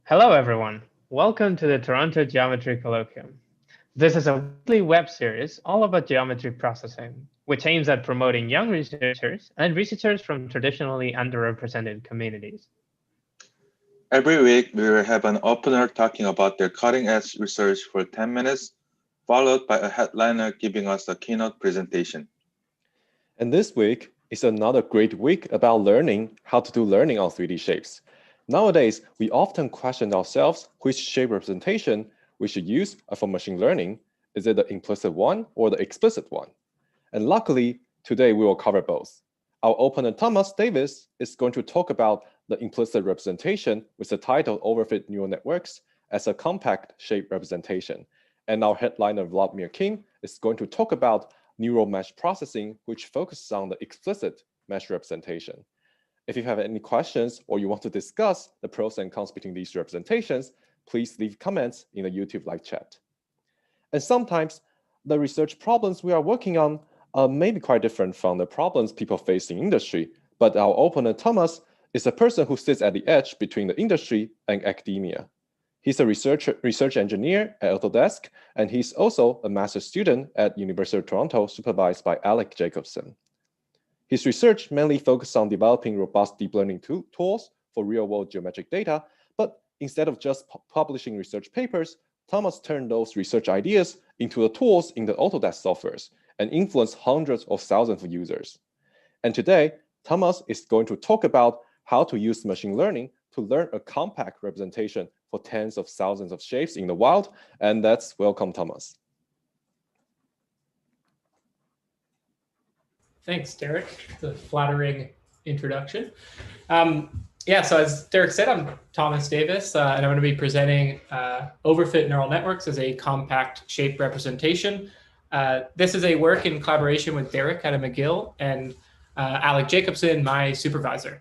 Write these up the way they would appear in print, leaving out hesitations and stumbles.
Hello, everyone. Welcome to the Toronto Geometry Colloquium. This is a weekly web series all about geometry processing, which aims at promoting young researchers and researchers from traditionally underrepresented communities. Every week, we will have an opener talking about their cutting-edge research for 10 minutes, followed by a headliner giving us a keynote presentation. And this week is another great week about learning how to do learning on 3D shapes. Nowadays, we often question ourselves which shape representation we should use for machine learning. Is it the implicit one or the explicit one? And luckily, today we will cover both. Our opener Thomas Davies is going to talk about the implicit representation with the title Overfit neural networks as a compact shape representation. And our headliner Vladimir is going to talk about neural mesh processing, which focuses on the explicit mesh representation. If you have any questions or you want to discuss the pros and cons between these representations, please leave comments in the YouTube live chat. And sometimes the research problems we are working on may be quite different from the problems people face in industry, but our opener Thomas is a person who sits at the edge between the industry and academia. He's a research engineer at Autodesk, and he's also a master's student at University of Toronto, supervised by Alec Jacobson. His research mainly focused on developing robust deep learning tools for real-world geometric data, but instead of just publishing research papers, Thomas turned those research ideas into the tools in the Autodesk softwares and influenced hundreds of thousands of users. And today, Thomas is going to talk about how to use machine learning to learn a compact representation for tens of thousands of shapes in the wild. And that's welcome, Thomas. Thanks, Derek. The flattering introduction. So as Derek said, I'm Thomas Davis, and I'm going to be presenting Overfit neural networks as a compact shape representation. This is a work in collaboration with Derek out of McGill and Alec Jacobson, my supervisor.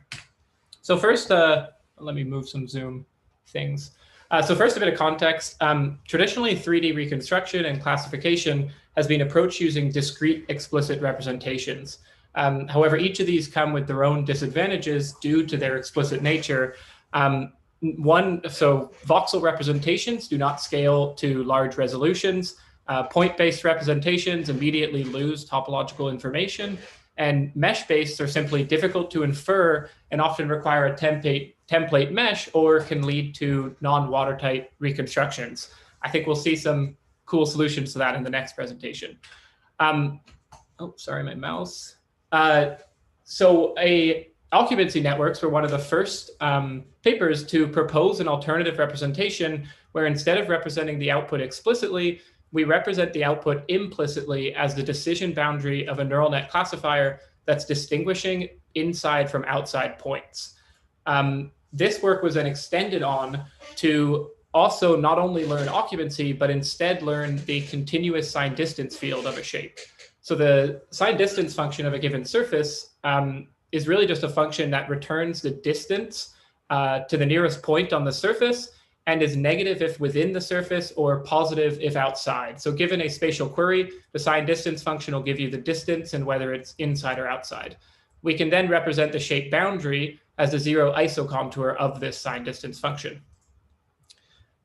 So first, let me move some Zoom things. So first, a bit of context. Traditionally, 3D reconstruction and classification has been approached using discrete explicit representations. However, each of these come with their own disadvantages due to their explicit nature. So voxel representations do not scale to large resolutions. Point-based representations immediately lose topological information. And mesh-based are simply difficult to infer and often require a template mesh or can lead to non-watertight reconstructions. I think we'll see some cool solutions to that in the next presentation. Sorry, my mouse. So occupancy networks were one of the first papers to propose an alternative representation where instead of representing the output explicitly, we represent the output implicitly as the decision boundary of a neural net classifier that's distinguishing inside from outside points. This work was then extended on to also not only learn occupancy, but instead learn the continuous sign distance field of a shape. So the sign distance function of a given surface is really just a function that returns the distance to the nearest point on the surface and is negative if within the surface or positive if outside. So given a spatial query, the sign distance function will give you the distance and whether it's inside or outside. We can then represent the shape boundary as the zero isocontour of this sign distance function.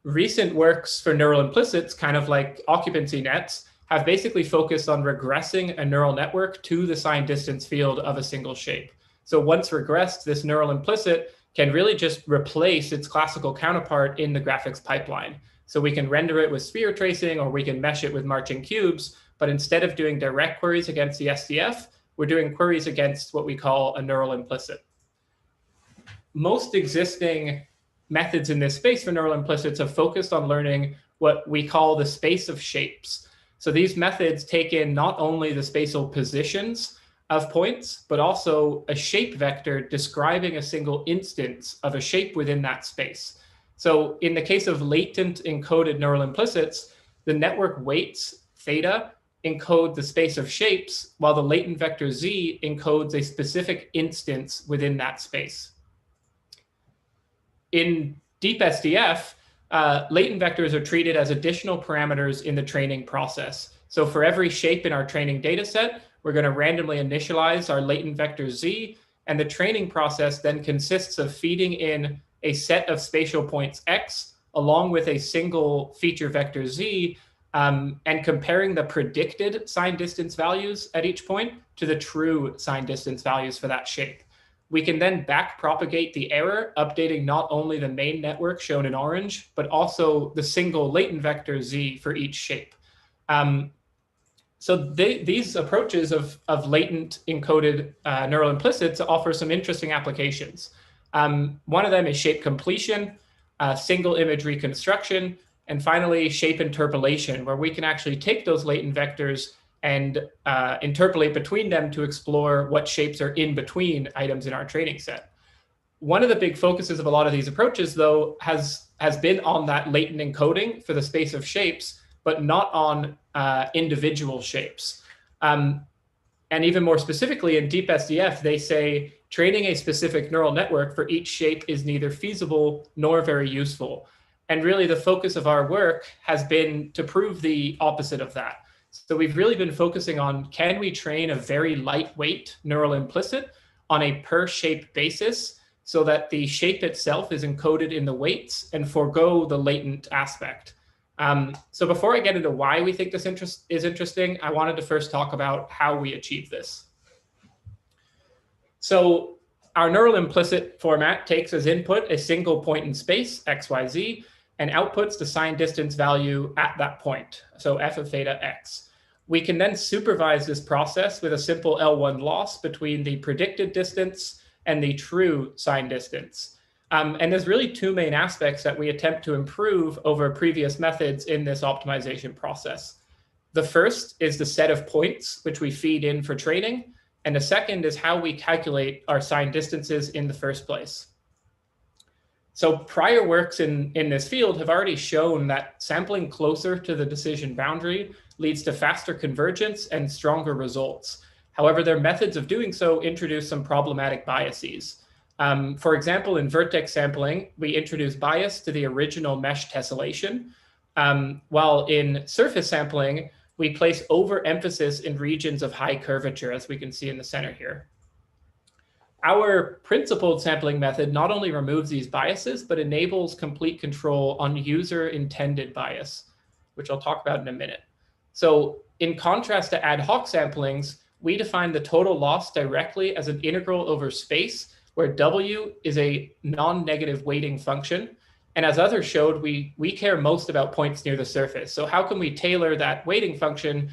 Recent works for neural implicits, kind of like occupancy nets, have basically focused on regressing a neural network to the sign distance field of a single shape. So once regressed, this neural implicit can really just replace its classical counterpart in the graphics pipeline. So we can render it with sphere tracing or we can mesh it with marching cubes, but instead of doing direct queries against the SDF, we're doing queries against what we call a neural implicit. Most existing methods in this space for neural implicits have focused on learning what we call the space of shapes. So these methods take in not only the spatial positions of points, but also a shape vector describing a single instance of a shape within that space. So in the case of latent encoded neural implicits, the network weights theta encode the space of shapes, while the latent vector z encodes a specific instance within that space. In deep SDF, latent vectors are treated as additional parameters in the training process. So for every shape in our training data set, we're going to randomly initialize our latent vector z, and the training process then consists of feeding in a set of spatial points x along with a single feature vector z, and comparing the predicted sign distance values at each point to the true sign distance values for that shape. We can then back propagate the error, updating not only the main network shown in orange, but also the single latent vector z for each shape. So these approaches of latent encoded neural implicits offer some interesting applications. One of them is shape completion, single image reconstruction, and finally shape interpolation, where we can actually take those latent vectors and interpolate between them to explore what shapes are in between items in our training set. One of the big focuses of a lot of these approaches, though, has been on that latent encoding for the space of shapes, but not on individual shapes. And even more specifically, in DeepSDF, they say training a specific neural network for each shape is neither feasible nor very useful. And really, the focus of our work has been to prove the opposite of that. So we've really been focusing on, can we train a very lightweight neural implicit on a per shape basis so that the shape itself is encoded in the weights and forego the latent aspect? So before I get into why we think this is interesting, I wanted to first talk about how we achieve this. So our neural implicit format takes as input a single point in space, x, y, z, and outputs the sign distance value at that point, so f of theta x. We can then supervise this process with a simple L1 loss between the predicted distance and the true sign distance. And there's really two main aspects that we attempt to improve over previous methods in this optimization process. The first is the set of points which we feed in for training, and the second is how we calculate our sign distances in the first place. So prior works in this field have already shown that sampling closer to the decision boundary leads to faster convergence and stronger results. However, their methods of doing so introduce some problematic biases. For example, in vertex sampling, we introduce bias to the original mesh tessellation, while in surface sampling, we place overemphasis in regions of high curvature, as we can see in the center here. Our principled sampling method not only removes these biases, but enables complete control on user intended bias, which I'll talk about in a minute. So in contrast to ad hoc samplings, we define the total loss directly as an integral over space, where W is a non-negative weighting function. And as others showed, we care most about points near the surface. So how can we tailor that weighting function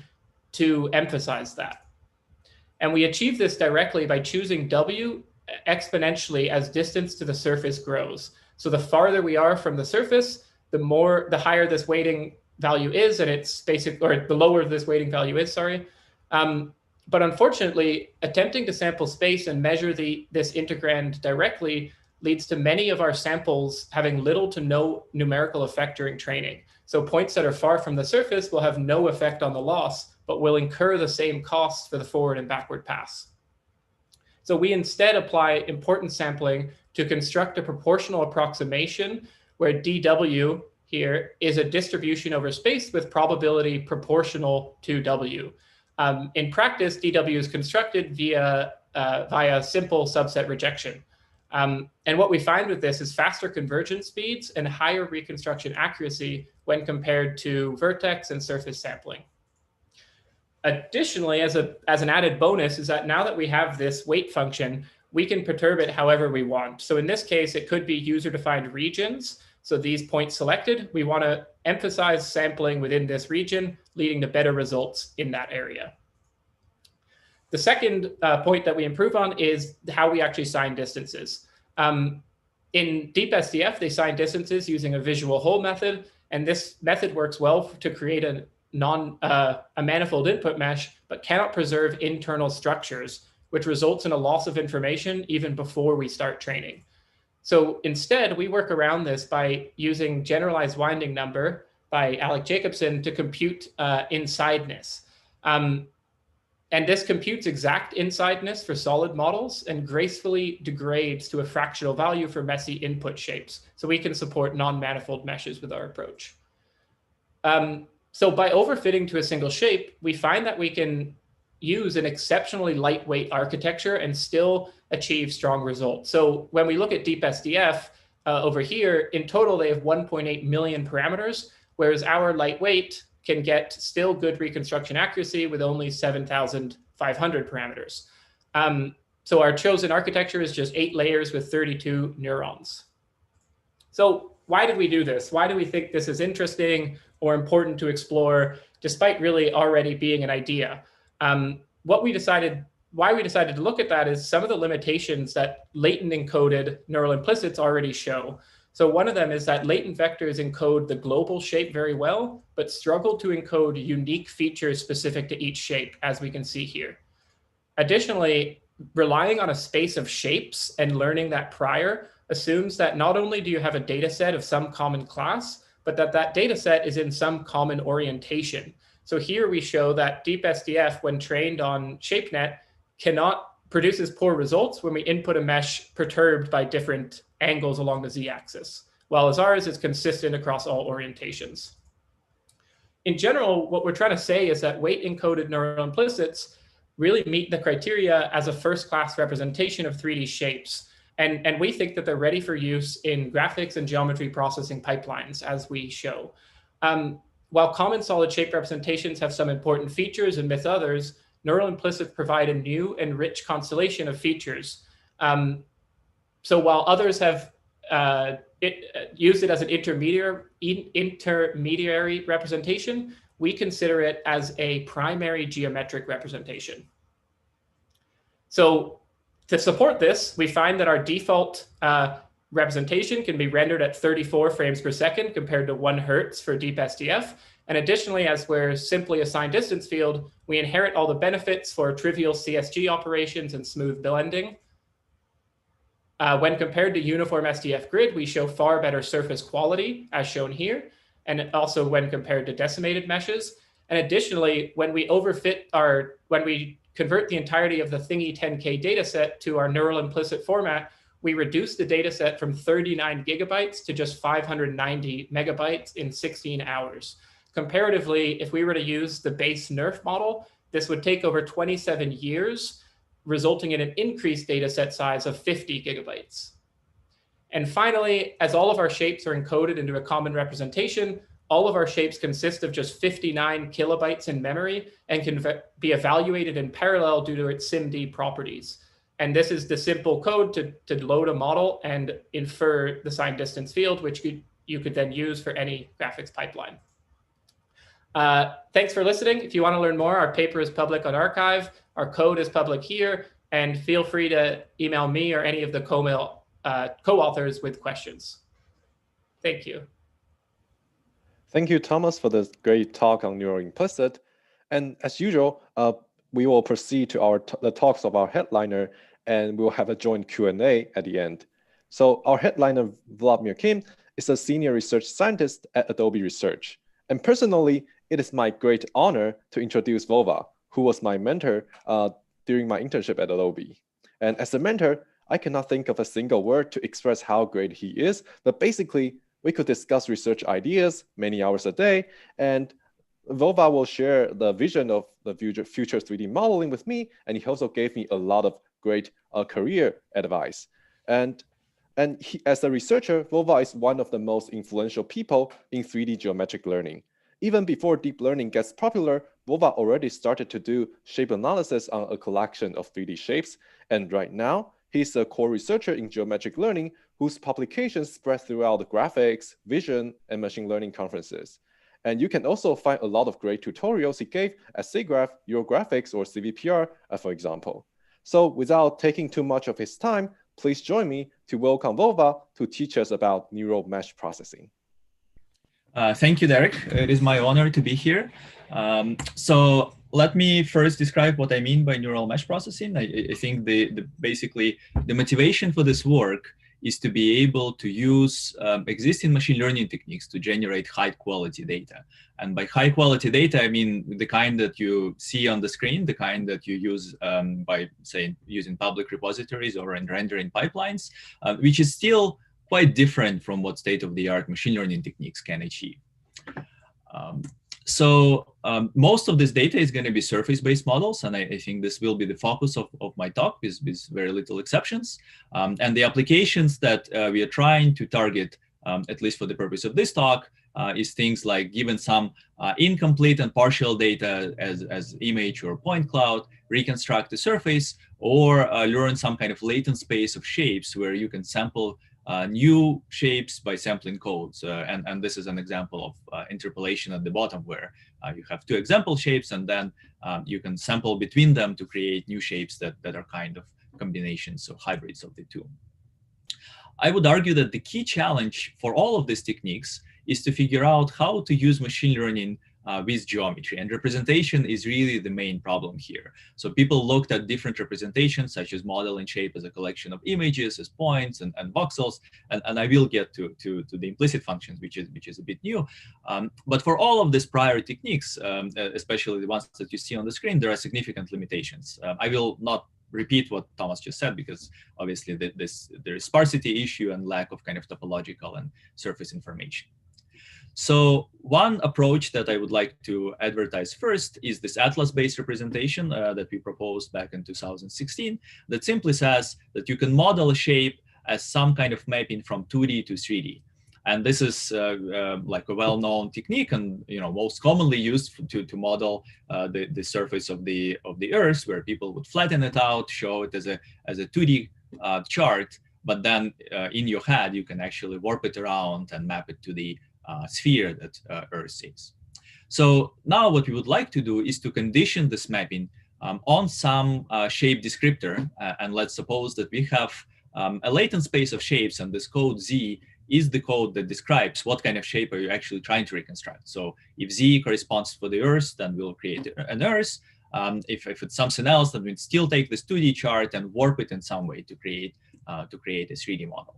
to emphasize that? And we achieve this directly by choosing W exponentially as distance to the surface grows. So the farther we are from the surface, the higher this weighting value is, and it's basic, or the lower this weighting value is, sorry. But unfortunately, attempting to sample space and measure this integrand directly leads to many of our samples having little to no numerical effect during training. So points that are far from the surface will have no effect on the loss, but will incur the same costs for the forward and backward pass. So we instead apply importance sampling to construct a proportional approximation where dW here is a distribution over space with probability proportional to W. In practice, dW is constructed via simple subset rejection. And what we find with this is faster convergence speeds and higher reconstruction accuracy when compared to vertex and surface sampling. Additionally, as an added bonus is that now that we have this weight function, we can perturb it however we want. So in this case, it could be user-defined regions. So these points selected, we want to emphasize sampling within this region, leading to better results in that area. The second point that we improve on is how we actually sign distances. In DeepSDF, they sign distances using a visual hole method, and this method works well to create a manifold input mesh, but cannot preserve internal structures, which results in a loss of information even before we start training. So instead, we work around this by using generalized winding number by Alec Jacobson to compute insideness. And this computes exact insideness for solid models and gracefully degrades to a fractional value for messy input shapes. So we can support non-manifold meshes with our approach. So by overfitting to a single shape, we find that we can use an exceptionally lightweight architecture and still achieve strong results. So when we look at DeepSDF, over here, in total, they have 1.8 million parameters, whereas our lightweight can get still good reconstruction accuracy with only 7,500 parameters. So our chosen architecture is just 8 layers with 32 neurons. So why did we do this? Why do we think this is interesting or important to explore, despite really already being an idea? Why we decided to look at that is some of the limitations that latent encoded neural implicits already show. So one of them is that latent vectors encode the global shape very well, but struggle to encode unique features specific to each shape, as we can see here. Additionally, relying on a space of shapes and learning that prior assumes that not only do you have a data set of some common class, but that data set is in some common orientation. So here we show that DeepSDF, when trained on ShapeNet, produces poor results when we input a mesh perturbed by different angles along the z-axis, while as ours is consistent across all orientations. In general, what we're trying to say is that weight-encoded neural implicits really meet the criteria as a first-class representation of 3D shapes. And we think that they're ready for use in graphics and geometry processing pipelines, as we show. While common solid shape representations have some important features and miss others, neural implicits provide a new and rich constellation of features. So while others have used it as an intermediary representation, we consider it as a primary geometric representation. So to support this, we find that our default representation can be rendered at 34 frames per second compared to 1 Hertz for DeepSDF. And additionally, as we're simply a signed distance field, we inherit all the benefits for trivial CSG operations and smooth blending. When compared to uniform SDF grid, we show far better surface quality, as shown here, and also when compared to decimated meshes. And additionally, when we convert the entirety of the Thingy 10K dataset to our neural implicit format, we reduce the dataset from 39 gigabytes to just 590 megabytes in 16 hours. Comparatively, if we were to use the base NERF model, this would take over 27 years, resulting in an increased dataset size of 50 gigabytes. And finally, as all of our shapes are encoded into a common representation, all of our shapes consist of just 59 kilobytes in memory and can be evaluated in parallel due to its SIMD properties. And this is the simple code to load a model and infer the signed distance field, which you could then use for any graphics pipeline. Thanks for listening. If you want to learn more, our paper is public on arXiv. Our code is public here. And feel free to email me or any of the co-authors with questions. Thank you. Thank you, Thomas, for this great talk on neural implicit. And as usual, we will proceed to the talks of our headliner, and we'll have a joint Q&A at the end. So our headliner, Vladimir Kim, is a senior research scientist at Adobe Research. And personally, it is my great honor to introduce Vova, who was my mentor during my internship at Adobe. And as a mentor, I cannot think of a single word to express how great he is, but basically, we could discuss research ideas many hours a day, and Vova will share the vision of the future 3D modeling with me, and he also gave me a lot of great career advice. And as a researcher, Vova is one of the most influential people in 3D geometric learning. Even before deep learning gets popular, Vova already started to do shape analysis on a collection of 3D shapes, and right now, he's a core researcher in geometric learning whose publications spread throughout the graphics, vision, and machine learning conferences. And you can also find a lot of great tutorials he gave at SIGGRAPH, Eurographics, or CVPR, for example. So without taking too much of his time, please join me to welcome Vova to teach us about neural mesh processing. Thank you, Derek. It is my honor to be here. So let me first describe what I mean by neural mesh processing. I think basically the motivation for this work is to be able to use existing machine learning techniques to generate high quality data. And by high quality data, I mean the kind that you see on the screen, the kind that you use by, say, using public repositories or in rendering pipelines, which is still quite different from what state-of-the-art machine learning techniques can achieve. So most of this data is going to be surface-based models, and I think this will be the focus of my talk with very little exceptions. And the applications that we are trying to target, at least for the purpose of this talk, is things like given some incomplete and partial data as image or point cloud, reconstruct the surface, or learn some kind of latent space of shapes where you can sample new shapes by sampling codes. And this is an example of interpolation at the bottom, where you have two example shapes, and then you can sample between them to create new shapes that are kind of combinations or hybrids of the two. I would argue that the key challenge for all of these techniques is to figure out how to use machine learning with geometry, and representation is really the main problem here. So people looked at different representations, such as modeling shape as a collection of images, as points and voxels, and I will get to the implicit functions, which is a bit new. But for all of these prior techniques, especially the ones that you see on the screen, there are significant limitations. I will not repeat what Thomas just said, because obviously there is sparsity issue and lack of kind of topological and surface information. So one approach that I would like to advertise first is this atlas-based representation that we proposed back in 2016, that simply says that you can model a shape as some kind of mapping from 2D to 3D. And this is like a well-known technique, and most commonly used to model the surface of the Earth, where people would flatten it out, show it as a 2D chart, but then in your head you can actually warp it around and map it to the sphere that Earth is. So now what we would like to do is to condition this mapping on some shape descriptor, and let's suppose that we have a latent space of shapes, and this code Z is the code that describes what kind of shape are you actually trying to reconstruct. So if Z corresponds for the Earth, then we'll create an Earth. If it's something else, then we'd still take this 2D chart and warp it in some way to create a 3D model.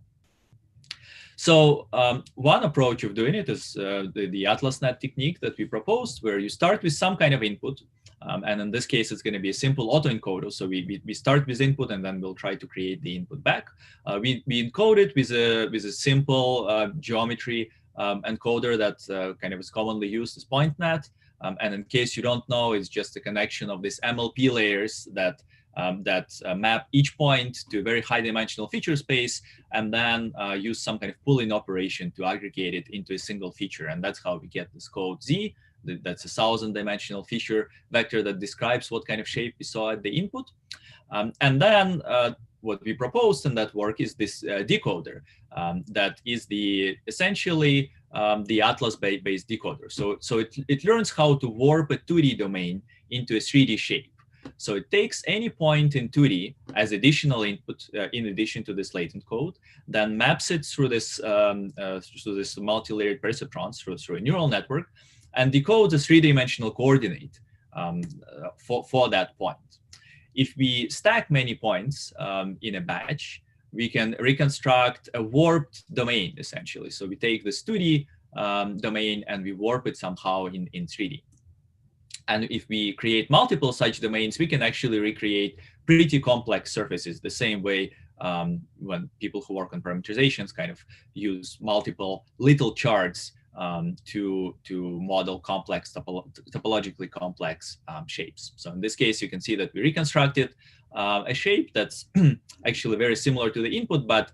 So one approach of doing it is the AtlasNet technique that we proposed, where you start with some kind of input. And in this case, it's going to be a simple autoencoder. So we start with input, and then we'll try to create the input back. We encode it with a simple geometry encoder that kind of is commonly used as PointNet. And in case you don't know, it's just a connection of these MLP layers that map each point to a very high dimensional feature space, and then use some kind of pooling operation to aggregate it into a single feature. And that's how we get this code Z. That's a 1,000-dimensional feature vector that describes what kind of shape we saw at the input. And then what we proposed in that work is this decoder that is essentially the Atlas-based decoder. So it learns how to warp a 2D domain into a 3D shape. So it takes any point in 2D as additional input in addition to this latent code, then maps it through this multi-layered perceptrons through a neural network, and decodes a 3-dimensional coordinate for that point. If we stack many points in a batch, we can reconstruct a warped domain, essentially. So we take this 2D domain and we warp it somehow in 3D. And if we create multiple such domains, we can actually recreate pretty complex surfaces the same way when people who work on parameterizations kind of use multiple little charts to model complex, topologically complex shapes. So in this case, you can see that we reconstructed a shape that's actually very similar to the input, but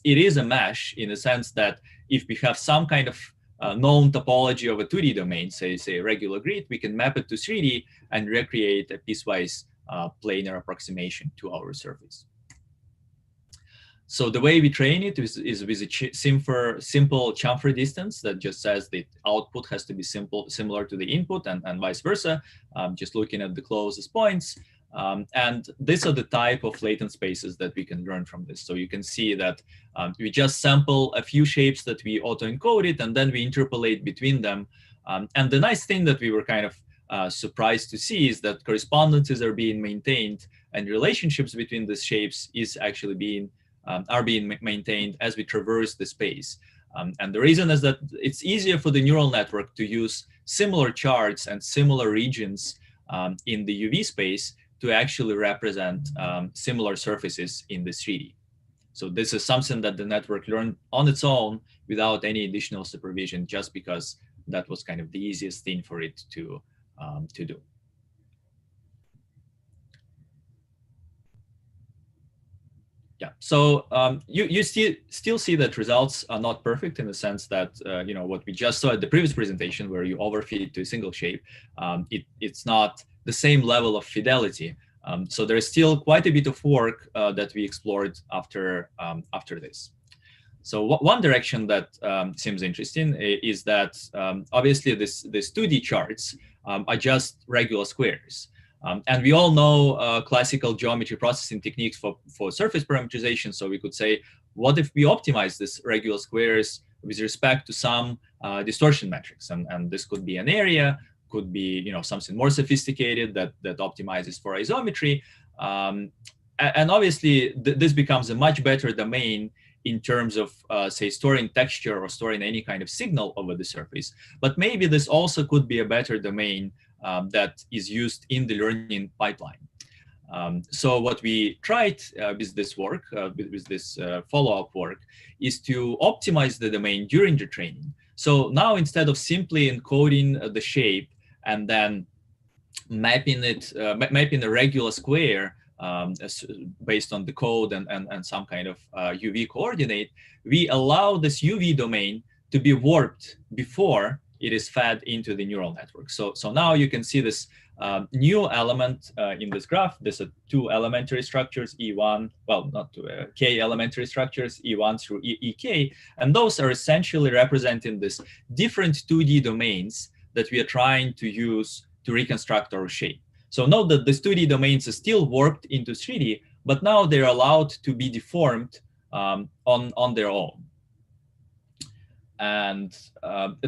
it is a mesh in the sense that if we have some kind of known topology of a 2D domain, say a regular grid, we can map it to 3D and recreate a piecewise planar approximation to our surface. So the way we train it is with a simple chamfer distance that just says the output has to be similar to the input, and vice versa, just looking at the closest points. And these are the type of latent spaces that we can learn from this. So you can see that we just sample a few shapes that we auto-encoded, and then we interpolate between them. And the nice thing that we were kind of surprised to see is that correspondences are being maintained, and relationships between these shapes is actually are being maintained as we traverse the space. And the reason is that it's easier for the neural network to use similar charts and similar regions in the UV space to actually represent similar surfaces in the 3D. So this is something that the network learned on its own without any additional supervision, just because that was kind of the easiest thing for it to do. Yeah, so you still see that results are not perfect in the sense that you know, what we just saw at the previous presentation, where you overfit to a single shape, it's not the same level of fidelity. So there's still quite a bit of work that we explored after this. So one direction that seems interesting is that obviously these 2D charts are just regular squares. And we all know classical geometry processing techniques for surface parameterization. So we could say, what if we optimize these regular squares with respect to some distortion metrics? And this could be an area, could be, you know, something more sophisticated that optimizes for isometry. And obviously, this becomes a much better domain in terms of, say, storing texture or storing any kind of signal over the surface. But maybe this also could be a better domain that is used in the learning pipeline. So what we tried with this work, with this follow-up work, is to optimize the domain during the training. So now, instead of simply encoding the shape and then mapping it, mapping a regular square based on the code and some kind of UV coordinate, we allow this UV domain to be warped before it is fed into the neural network. So now you can see this new element in this graph. There's two elementary structures, E1, well, not two, K elementary structures, E1 through EK, and those are essentially representing this different 2D domains that we are trying to use to reconstruct our shape. So note that these 2D domains are still warped into 3D, but now they're allowed to be deformed on their own. And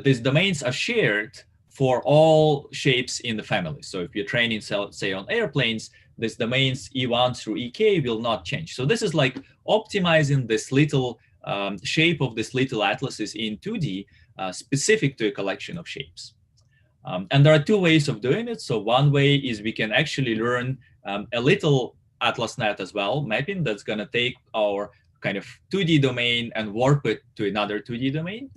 these domains are shared for all shapes in the family. So if you're training, say, on airplanes, these domains E1 through EK will not change. So this is like optimizing this little shape of this little atlases in 2D specific to a collection of shapes. And there are two ways of doing it. So one way is we can actually learn a little AtlasNet as well, mapping that's going to take our kind of 2D domain and warp it to another 2D domain.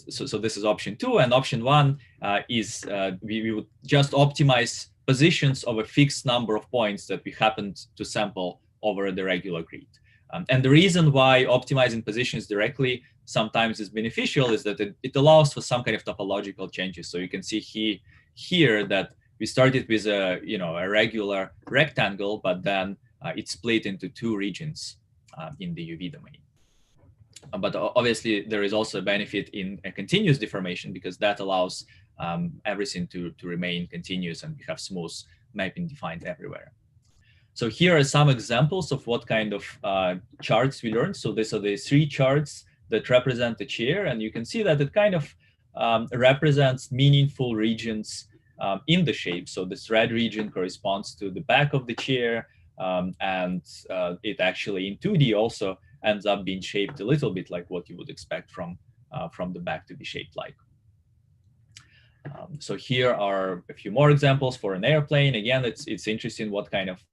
So this is option 2. And option 1 is we would just optimize positions of a fixed number of points that we happened to sample over the regular grid. And the reason why optimizing positions directly sometimes is beneficial is that it allows for some kind of topological changes. So you can see here that we started with a regular rectangle, but then it's split into two regions in the UV domain. But obviously, there is also a benefit in a continuous deformation because that allows everything to remain continuous and we have smooth mapping defined everywhere. So here are some examples of what kind of charts we learned. So these are the 3 charts that represent the chair. And you can see that it kind of represents meaningful regions in the shape. So this red region corresponds to the back of the chair. And it actually in 2D also ends up being shaped a little bit like what you would expect from the back to be shaped like. So here are a few more examples for an airplane. Again, it's interesting what kind of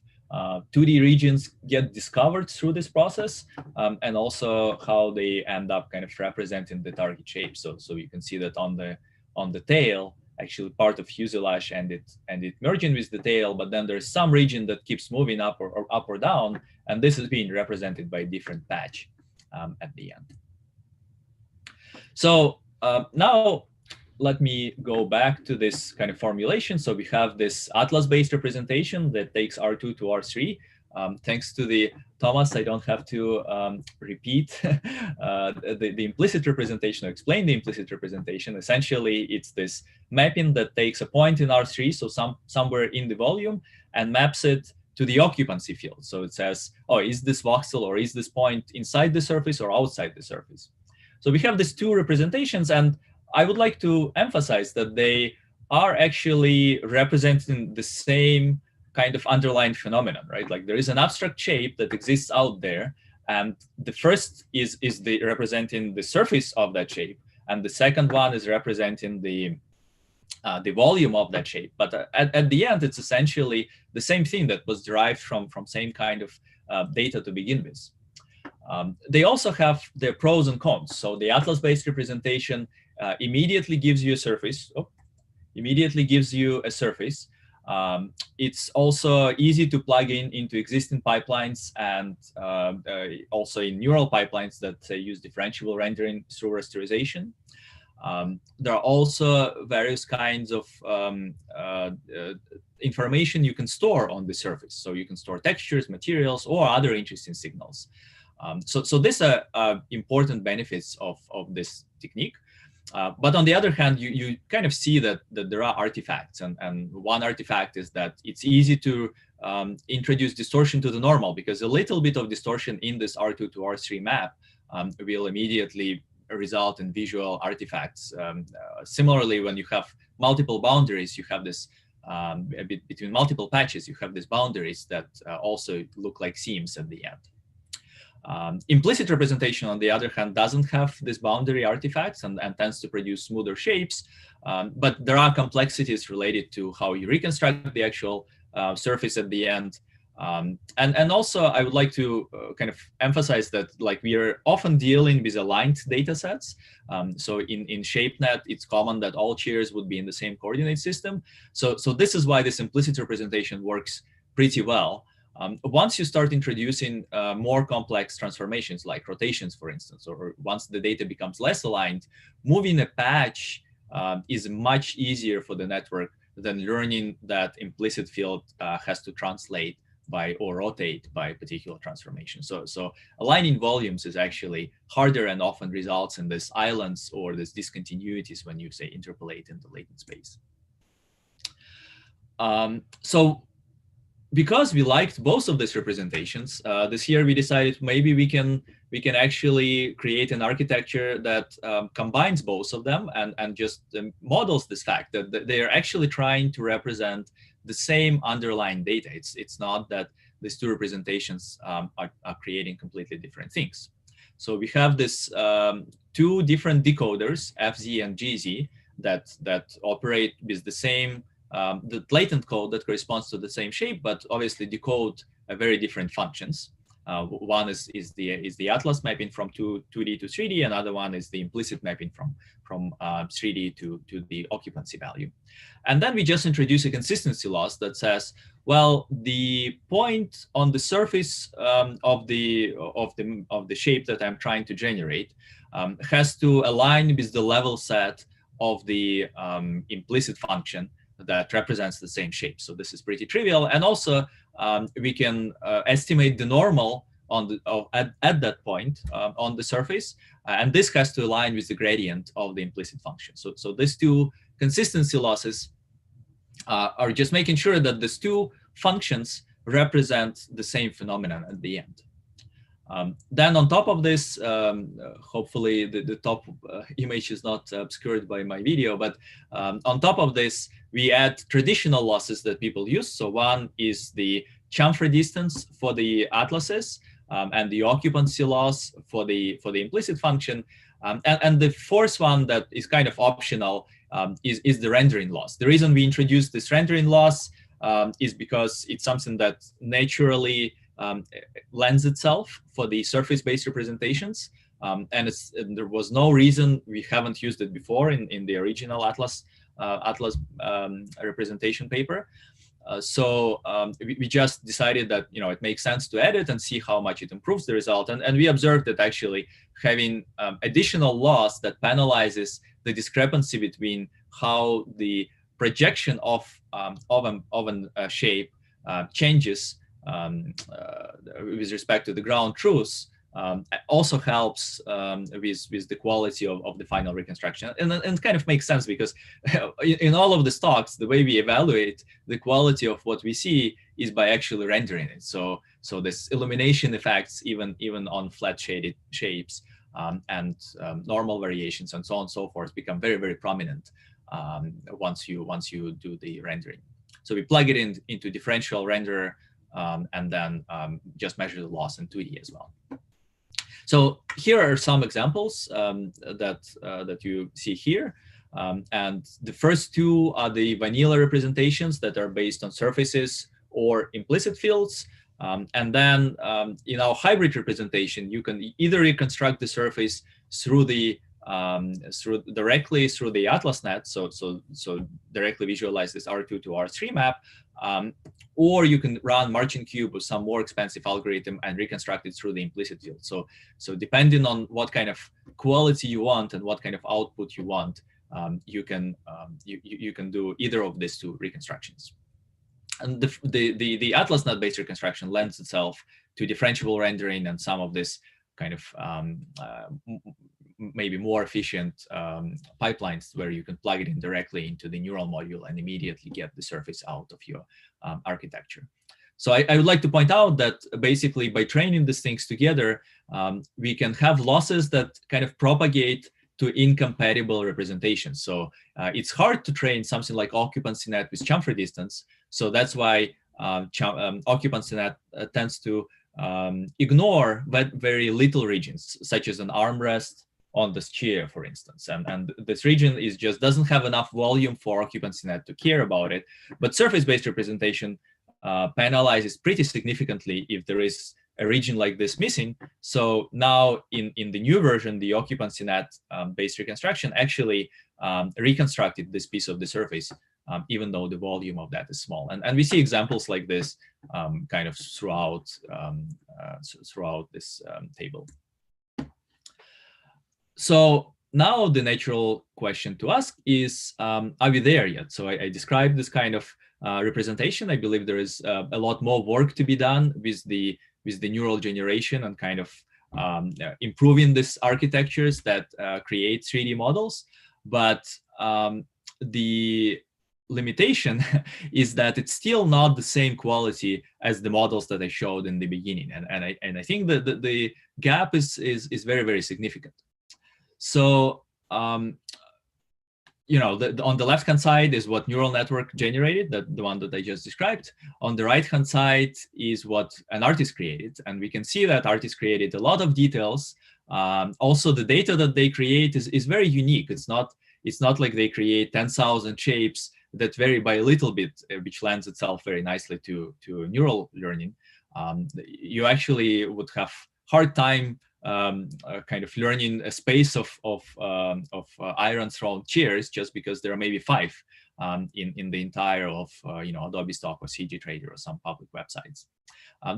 2D regions get discovered through this process, and also how they end up kind of representing the target shape. So you can see that on the tail, actually part of fuselage and it merging with the tail, but then there's some region that keeps moving up or down, and this is being represented by a different patch at the end. So now let me go back to this kind of formulation. So we have this atlas-based representation that takes R2 to R3. Thanks to the Thomas, I don't have to repeat the implicit representation or explain the implicit representation. Essentially, it's this mapping that takes a point in R3, so somewhere in the volume, and maps it to the occupancy field. So it says, oh, is this voxel or is this point inside the surface or outside the surface? So we have these two representations, and I would like to emphasize that they are actually representing the same kind of underlying phenomenon, right? Like there is an abstract shape that exists out there, and the first is representing the surface of that shape, and the second one is representing the volume of that shape. But at the end, it's essentially the same thing that was derived from same kind of data to begin with. They also have their pros and cons. So the atlas-based representation immediately gives you a surface. It's also easy to plug into existing pipelines and also in neural pipelines that use differentiable rendering through rasterization. There are also various kinds of information you can store on the surface. So you can store textures, materials, or other interesting signals. So these are important benefits of this technique. But on the other hand, you kind of see that there are artifacts. And one artifact is that it's easy to introduce distortion to the normal, because a little bit of distortion in this R2 to R3 map will immediately result in visual artifacts. Similarly, when you have multiple boundaries, you have this between multiple patches, you have these boundaries that also look like seams at the end. Implicit representation, on the other hand, doesn't have these boundary artifacts and tends to produce smoother shapes. But there are complexities related to how you reconstruct the actual surface at the end. And also, I would like to kind of emphasize that, like, we are often dealing with aligned data sets. So in ShapeNet, it's common that all chairs would be in the same coordinate system. So this is why this implicit representation works pretty well. Once you start introducing more complex transformations, like rotations, for instance, or once the data becomes less aligned, moving a patch is much easier for the network than learning that implicit field has to translate by or rotate by particular transformation. So aligning volumes is actually harder and often results in these islands or these discontinuities when you say interpolate in the latent space. So because we liked both of these representations, this year we decided maybe we can actually create an architecture that combines both of them and just models this fact that they are actually trying to represent the same underlying data. It's not that these two representations are creating completely different things. So we have this two different decoders, FZ and GZ, that operate with the same the latent code that corresponds to the same shape, but obviously decode very different functions. One is the atlas mapping from 2D to 3D. Another one is the implicit mapping from 3D to the occupancy value. And then we just introduce a consistency loss that says, well, the point on the surface of the shape that I'm trying to generate has to align with the level set of the implicit function that represents the same shape. So this is pretty trivial. And also, we can estimate the normal at that point on the surface. And this has to align with the gradient of the implicit function. So these two consistency losses are just making sure that these two functions represent the same phenomenon at the end. Then on top of this, hopefully the top image is not obscured by my video, but on top of this, we add traditional losses that people use. So one is the chamfer distance for the atlases and the occupancy loss for the implicit function. And the fourth one that is kind of optional is the rendering loss. The reason we introduced this rendering loss is because it's something that naturally lends itself for the surface-based representations. And there was no reason we haven't used it before in the original Atlas representation paper. So we just decided that it makes sense to add it and see how much it improves the result. And we observed that actually having additional loss that penalizes the discrepancy between how the projection of a shape changes with respect to the ground truth also helps with the quality of the final reconstruction. And kind of makes sense because in all of the stocks, the way we evaluate the quality of what we see is by actually rendering it. So this illumination effects, even on flat shaded shapes and normal variations and so on and so forth, become very, very prominent once you do the rendering. So we plug it into differential renderer and then just measure the loss in 2D as well. So here are some examples that you see here. And the first two are the vanilla representations that are based on surfaces or implicit fields. And then in our hybrid representation, you can either reconstruct the surface through the directly through the AtlasNet, so directly visualize this R2 to R3 map, or you can run margin cube with some more expensive algorithm and reconstruct it through the implicit field. So depending on what kind of quality you want and what kind of output you want, you can do either of these two reconstructions. And the AtlasNet based reconstruction lends itself to differentiable rendering and some of this kind of maybe more efficient pipelines where you can plug it in directly into the neural module and immediately get the surface out of your architecture. So I would like to point out that basically by training these things together, we can have losses that kind of propagate to incompatible representations. So it's hard to train something like occupancy net with chamfer distance. So that's why occupancy net tends to ignore very little regions, such as an armrest on this chair, for instance. And this region doesn't have enough volume for occupancy net to care about it. But surface-based representation penalizes pretty significantly if there is a region like this missing. So now in the new version, the occupancy net based reconstruction actually reconstructed this piece of the surface, even though the volume of that is small. And we see examples like this kind of throughout this table. So now the natural question to ask is, are we there yet? So I described this kind of representation. I believe there is a lot more work to be done with the neural generation and kind of improving these architectures that create 3D models. But the limitation is that it's still not the same quality as the models that I showed in the beginning. And I think that the gap is very, very significant. So, you know, on the left-hand side is what neural network generated, the one that I just described. On the right-hand side is what an artist created. And we can see that artists created a lot of details. Also, the data that they create is very unique. It's not like they create 10,000 shapes that vary by a little bit, which lends itself very nicely to neural learning. You actually would have hard time kind of learning a space of iron thrown chairs just because there are maybe 5 in the entire of Adobe Stock or CG Trader or some public websites.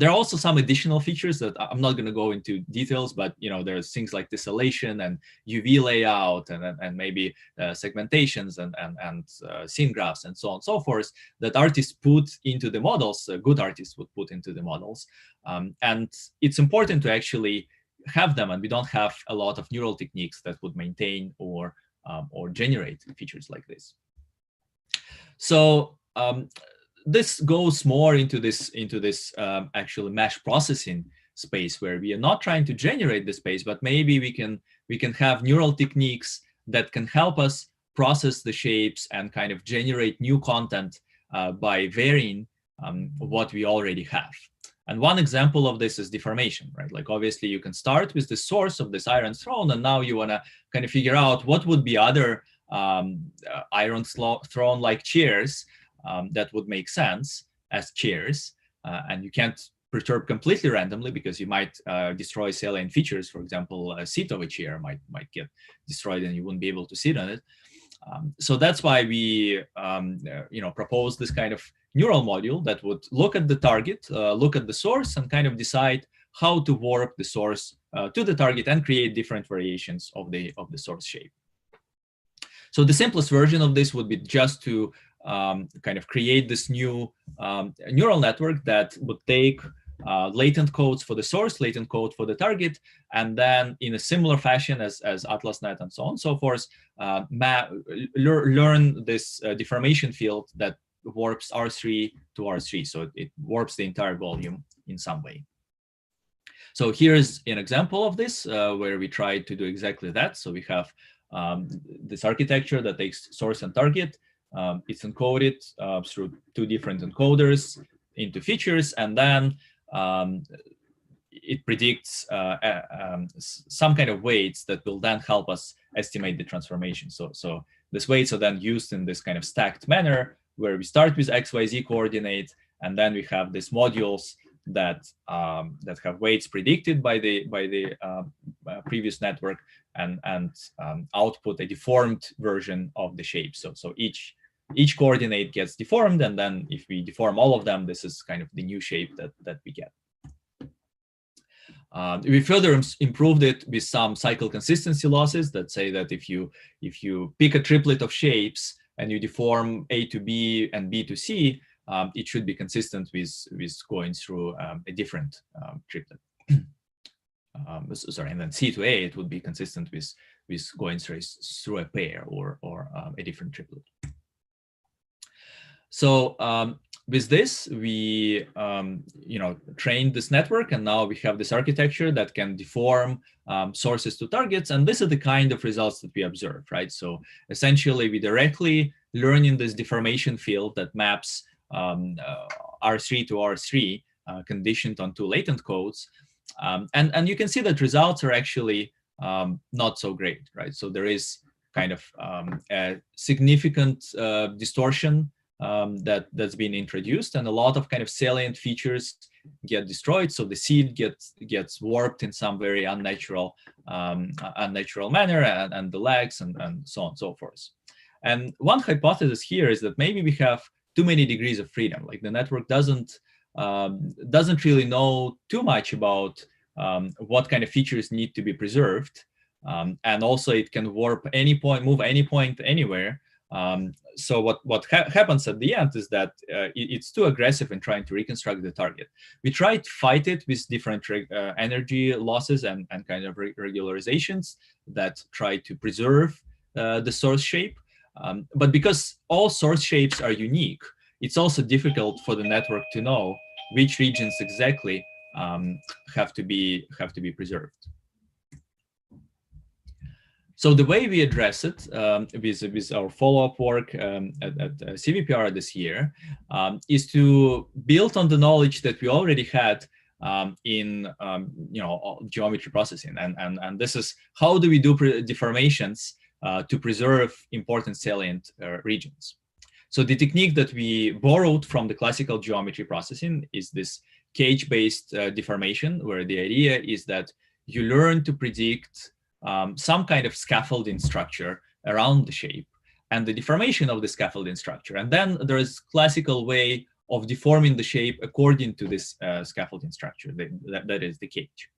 There are also some additional features that I'm not going to go into details, but there's things like tessellation and UV layout and maybe segmentations and scene graphs and so on and so forth that artists put into the models, good artists would put into the models. And it's important to actually have them, and we don't have a lot of neural techniques that would maintain or generate features like this. So this goes more into this actual mesh processing space where we are not trying to generate the space, but maybe we can have neural techniques that can help us process the shapes and kind of generate new content by varying what we already have. And one example of this is deformation, right? Like obviously you can start with the source of this iron thrown, and now you want to kind of figure out what would be other iron thrown like chairs that would make sense as chairs. And you can't perturb completely randomly because you might destroy salient features. For example, a seat of a chair might get destroyed and you wouldn't be able to sit on it. So that's why we propose this kind of neural module that would look at the target, look at the source, and kind of decide how to warp the source to the target and create different variations of the source shape. So the simplest version of this would be just to kind of create this new neural network that would take latent codes for the source, latent code for the target, and then in a similar fashion as AtlasNet and so on and so forth, learn this deformation field that warps R3 to R3. So it warps the entire volume in some way. So here's an example of this where we tried to do exactly that. So we have this architecture that takes source and target. It's encoded through 2 different encoders into features, and then it predicts some kind of weights that will then help us estimate the transformation. So these weights are then used in this kind of stacked manner where we start with XYZ coordinate, and then we have these modules that have weights predicted by the previous network, and output a deformed version of the shape. So each coordinate gets deformed, and then if we deform all of them, this is kind of the new shape that we get. We further improved it with some cycle consistency losses that say that if you pick a triplet of shapes and you deform A to B and B to C, it should be consistent with going through a different triplet. Sorry, and then C to A, it would be consistent with going through a pair or a different triplet. So with this, we trained this network, and now we have this architecture that can deform sources to targets, and this is the kind of results that we observe, right? So essentially, we directly learn in this deformation field that maps R3 to R3, conditioned on two latent codes, and you can see that results are actually not so great, right? So there is kind of a significant distortion that's been introduced, and a lot of kind of salient features get destroyed. So the seed gets warped in some very unnatural manner, and the legs and so on and so forth. And one hypothesis here is that maybe we have too many degrees of freedom. Like the network doesn't really know too much about what kind of features need to be preserved, and also it can warp any point, move any point anywhere. So what happens at the end is that it's too aggressive in trying to reconstruct the target. We try to fight it with different energy losses and kind of regularizations that try to preserve the source shape. But because all source shapes are unique, it's also difficult for the network to know which regions exactly have to be preserved. So the way we address it with our follow-up work at CVPR this year is to build on the knowledge that we already had in geometry processing, and this is how do we do deformations to preserve important salient regions. So the technique that we borrowed from the classical geometry processing is this cage-based deformation, where the idea is that you learn to predict some kind of scaffolding structure around the shape and the deformation of the scaffolding structure. And then there is classical way of deforming the shape according to this scaffolding structure, that is the cage.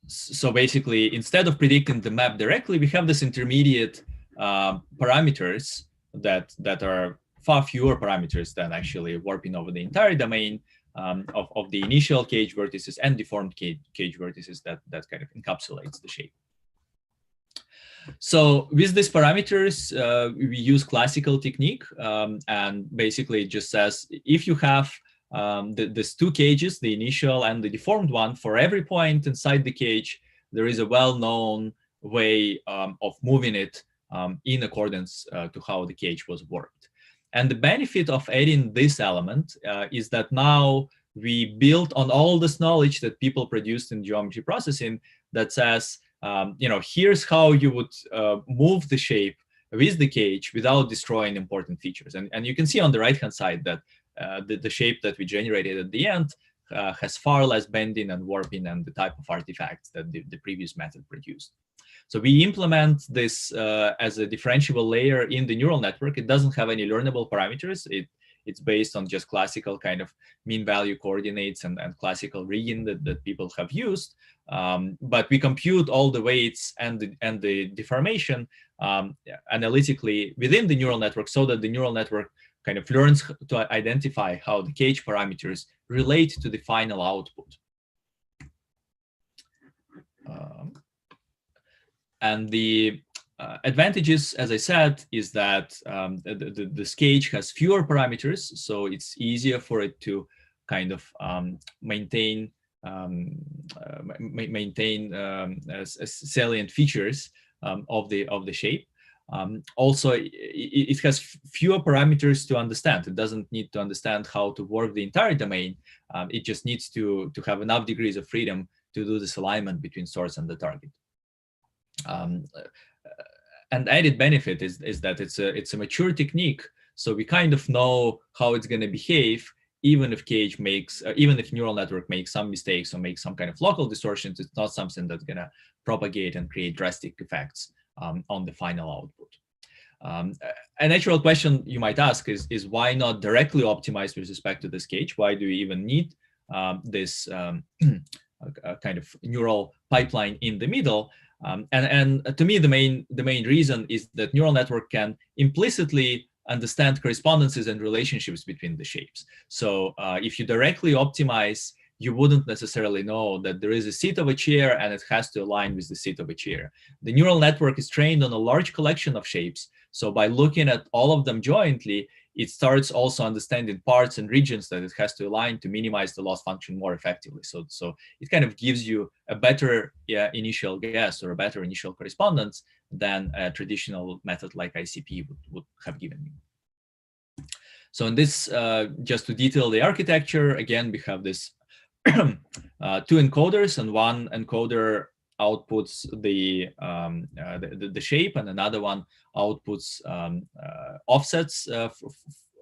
So basically, instead of predicting the map directly, we have this intermediate parameters that are far fewer parameters than actually warping over the entire domain of the initial cage vertices and deformed cage vertices that kind of encapsulates the shape. So with these parameters, we use classical technique, and basically it just says if you have these two cages, the initial and the deformed one, for every point inside the cage, there is a well-known way of moving it in accordance to how the cage was warped. And the benefit of adding this element is that now we build on all this knowledge that people produced in geometry processing that says, here's how you would move the shape with the cage without destroying important features. And you can see on the right-hand side that the shape that we generated at the end has far less bending and warping and the type of artifacts that the previous method produced. So we implement this as a differentiable layer in the neural network. It doesn't have any learnable parameters. It's based on just classical kind of mean value coordinates and classical rigging that people have used. But we compute all the weights and the deformation analytically within the neural network so that the neural network kind of learns to identify how the cage parameters relate to the final output. And the advantages, as I said, is that this cage has fewer parameters, so it's easier for it to kind of maintain salient features of the shape. Also, it has fewer parameters to understand. It doesn't need to understand how to warp the entire domain. It just needs to have enough degrees of freedom to do this alignment between source and the target. And added benefit is that it's a mature technique, so we kind of know how it's going to behave even if cage makes, even if neural network makes some mistakes or makes some kind of local distortions, it's not something that's gonna propagate and create drastic effects on the final output. A natural question you might ask is why not directly optimize with respect to this cage? Why do you even need this kind of neural pipeline in the middle? And to me, the main reason is that neural network can implicitly understand correspondences and relationships between the shapes. So if you directly optimize, you wouldn't necessarily know that there is a seat of a chair and it has to align with the seat of a chair. The neural network is trained on a large collection of shapes. So by looking at all of them jointly, it starts also understanding parts and regions that it has to align to minimize the loss function more effectively. So it kind of gives you a better initial guess or a better initial correspondence than a traditional method like ICP would have given you. So in this, just to detail the architecture, again, we have this two encoders, and one encoder outputs the shape, and another one outputs offsets.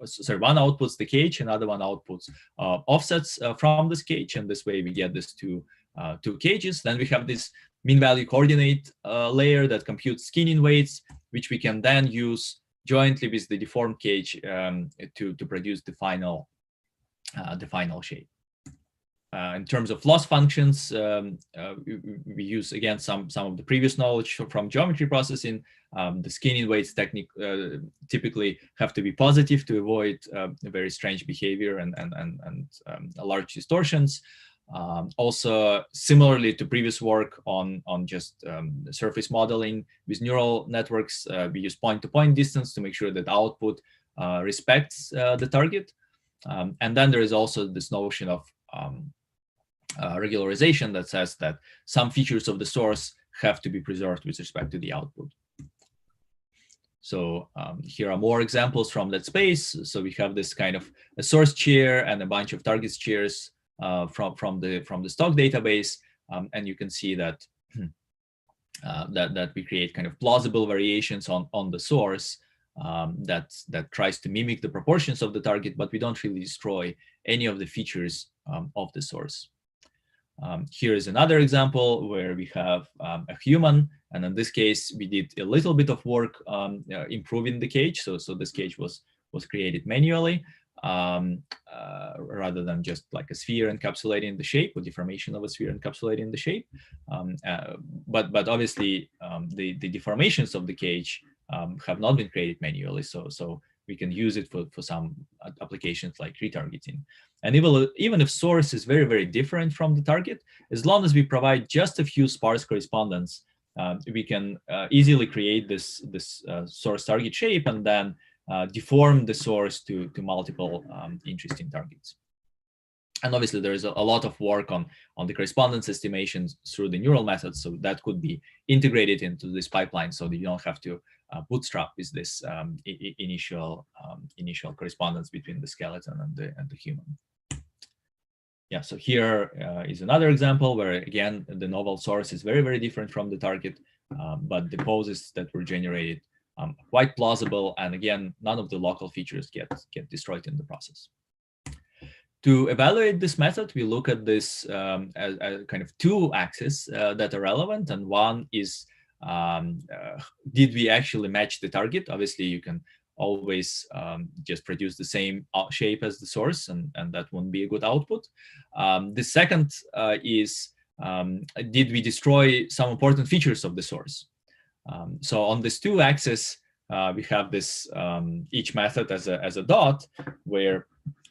Sorry, one outputs the cage, another one outputs offsets from this cage, and this way we get this two cages. Then we have this mean value coordinate layer that computes skinning weights, which we can then use jointly with the deformed cage to produce the final shape. In terms of loss functions, we use again some of the previous knowledge from geometry processing. The skinning weights technique typically have to be positive to avoid very strange behavior and large distortions. Also, similarly to previous work on just surface modeling with neural networks, we use point-to-point distance to make sure that output respects the target. And then there is also this notion of regularization that says that some features of the source have to be preserved with respect to the output. So here are more examples from that space. So we have this kind of a source chair and a bunch of targets chairs from the stock database, and you can see that that we create kind of plausible variations on the source that tries to mimic the proportions of the target, but we don't really destroy any of the features of the source. Here is another example where we have a human, and in this case we did a little bit of work improving the cage. So this cage was created manually rather than just like a sphere encapsulating the shape or deformation of a sphere encapsulating the shape. But obviously the deformations of the cage have not been created manually. So we can use it for some applications like retargeting. And even if source is very, very different from the target, as long as we provide just a few sparse correspondence, we can easily create this source target shape and then deform the source to multiple interesting targets. And obviously there is a lot of work on the correspondence estimations through the neural methods, so that could be integrated into this pipeline so that you don't have to bootstrap with this initial correspondence between the skeleton and the human. Yeah, so here is another example where again the novel source is very, very different from the target, but the poses that were generated quite plausible, and again none of the local features get destroyed in the process. To evaluate this method, we look at this as kind of two axes that are relevant, and one is did we actually match the target? Obviously, you can always just produce the same shape as the source, and that won't be a good output. The second is did we destroy some important features of the source? So on these two axes, we have this each method as a dot, where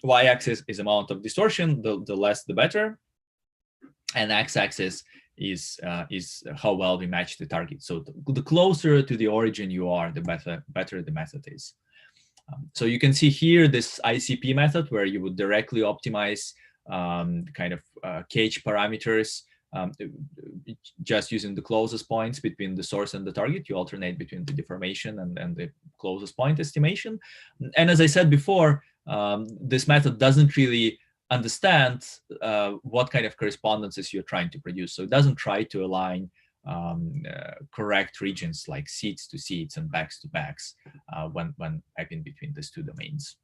y-axis is amount of distortion, the less the better, and x-axis is how well we match the target. So the closer to the origin you are, the better the method is. So you can see here this ICP method where you would directly optimize kind of cage parameters just using the closest points between the source and the target. You alternate between the deformation and the closest point estimation. And as I said before, this method doesn't really understand what kind of correspondences you're trying to produce. So it doesn't try to align correct regions like seats to seats and backs to backs when mapping between these two domains.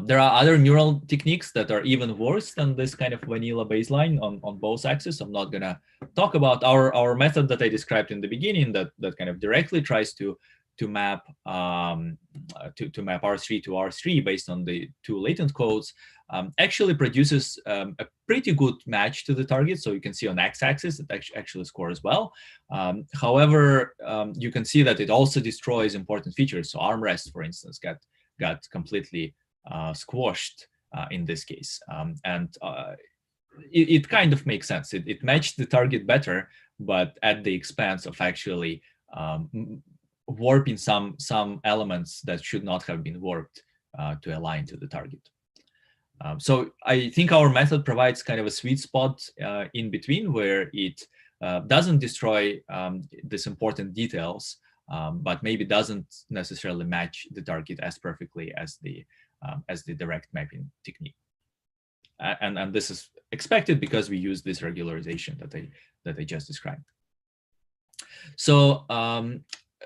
There are other neural techniques that are even worse than this kind of vanilla baseline on both axes. I'm not gonna talk about our method that I described in the beginning that kind of directly tries to map to map R3 to R3 based on the two latent codes. Actually produces a pretty good match to the target. So you can see on x-axis it actually scores well. However, you can see that it also destroys important features. So armrest, for instance, got completely squashed in this case. It kind of makes sense. It matched the target better, but at the expense of actually warping some elements that should not have been warped to align to the target. So I think our method provides kind of a sweet spot in between where it doesn't destroy these important details, but maybe doesn't necessarily match the target as perfectly as the direct mapping technique. And this is expected because we use this regularization that I just described. So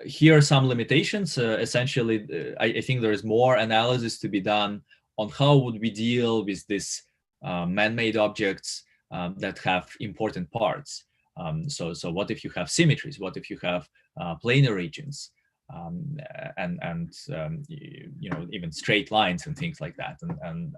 here are some limitations. Essentially, I think there is more analysis to be done on how would we deal with these man-made objects that have important parts. So what if you have symmetries? What if you have planar regions? And you know, even straight lines and things like that. And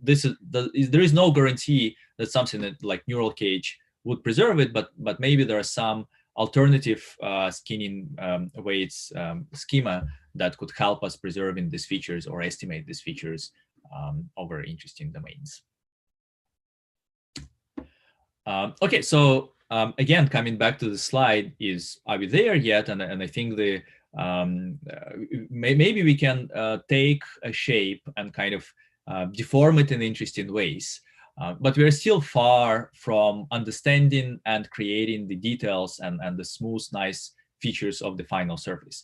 there is no guarantee that something that like neural cage would preserve it, but maybe there are some alternative skinning weights schema that could help us preserving these features or estimate these features over interesting domains. Okay, so again, coming back to the slide, are we there yet? And I think maybe we can take a shape and kind of deform it in interesting ways. But we're still far from understanding and creating the details and the smooth, nice features of the final surface.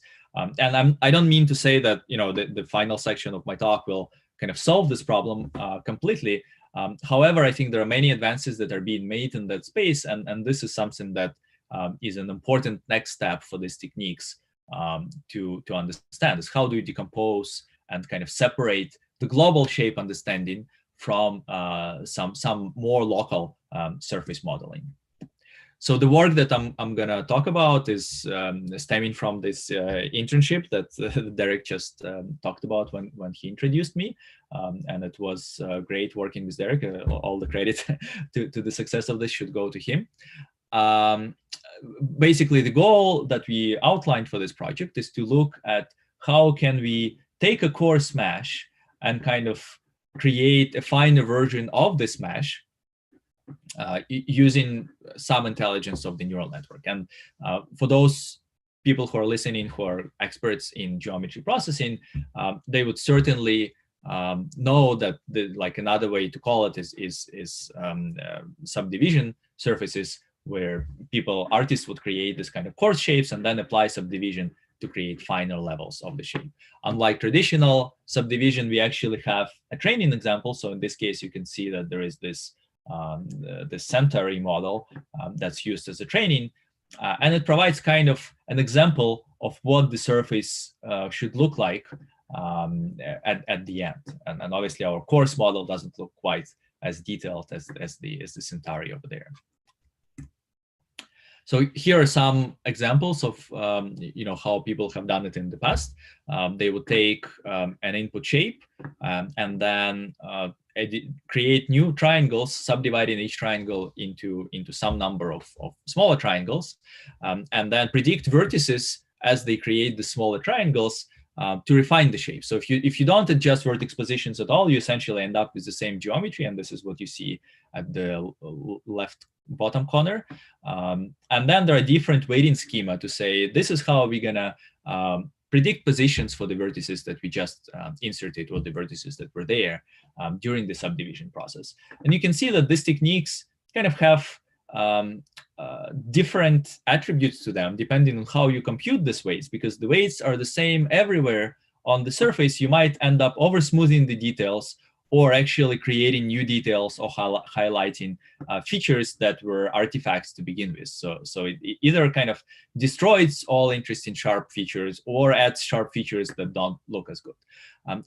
And I don't mean to say that, you know, the final section of my talk will kind of solve this problem completely. However, I think there are many advances that are being made in that space, and this is something that is an important next step for these techniques to understand, is how do you decompose and kind of separate the global shape understanding from some more local surface modeling. So the work that I'm gonna talk about is stemming from this internship that Derek just talked about when he introduced me, and it was great working with Derek. All the credit to the success of this should go to him. Basically, the goal that we outlined for this project is to look at how can we take a coarse mesh and kind of create a finer version of this mesh using some intelligence of the neural network. And for those people who are listening who are experts in geometry processing, they would certainly know that like another way to call it is subdivision surfaces, where artists would create this kind of coarse shapes and then apply subdivision to create finer levels of the shape. Unlike traditional subdivision, we actually have a training example. So in this case, you can see that there is this Centauri model that's used as a training, and it provides kind of an example of what the surface should look like at the end. And obviously, our coarse model doesn't look quite as detailed as the Centauri over there. So here are some examples of how people have done it in the past. They would take an input shape and then create new triangles, subdividing each triangle into some number of smaller triangles, and then predict vertices as they create the smaller triangles to refine the shape. So if you don't adjust vertex positions at all, you essentially end up with the same geometry, and this is what you see at the left bottom corner. And then there are different weighting schema to say this is how we're gonna predict positions for the vertices that we just inserted, or the vertices that were there during the subdivision process. And you can see that these techniques kind of have different attributes to them depending on how you compute these weights, because the weights are the same everywhere on the surface. You might end up over smoothing the details or actually creating new details or highlighting features that were artifacts to begin with. So it either kind of destroys all interesting sharp features or adds sharp features that don't look as good.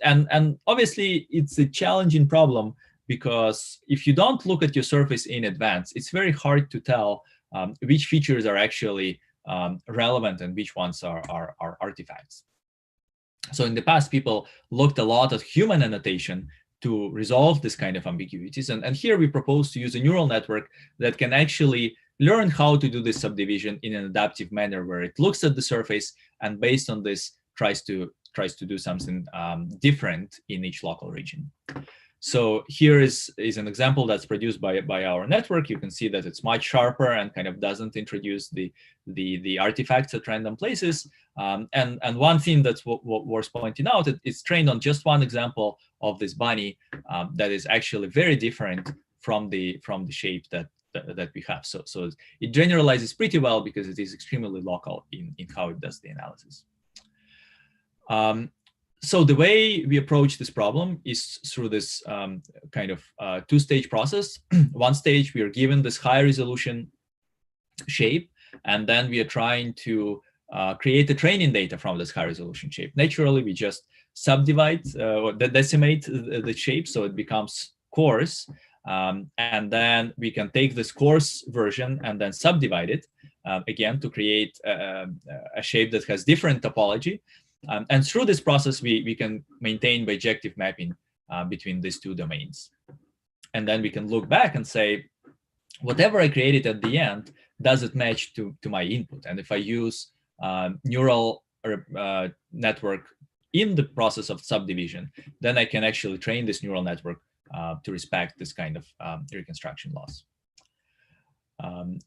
And obviously, it's a challenging problem because if you don't look at your surface in advance, it's very hard to tell which features are actually relevant and which ones are artifacts. So in the past, people looked a lot at human annotation to resolve this kind of ambiguities. And here we propose to use a neural network that can actually learn how to do this subdivision in an adaptive manner, where it looks at the surface and based on this tries to do something different in each local region. So here is an example that's produced by our network. You can see that it's much sharper and kind of doesn't introduce the artifacts at random places. And one thing that's worth pointing out, it's trained on just one example of this bunny that is actually very different from the shape that we have. So it generalizes pretty well because it is extremely local in how it does the analysis. So the way we approach this problem is through this kind of two-stage process. One stage, we are given this high-resolution shape, and then we are trying to create the training data from this high-resolution shape. Naturally, we just subdivide or decimate the shape so it becomes coarse, and then we can take this coarse version and then subdivide it again to create a shape that has different topology. And through this process, we can maintain bijective mapping between these two domains. And then we can look back and say, whatever I created at the end, does it match to my input? And if I use neural network in the process of subdivision, then I can actually train this neural network to respect this kind of reconstruction loss.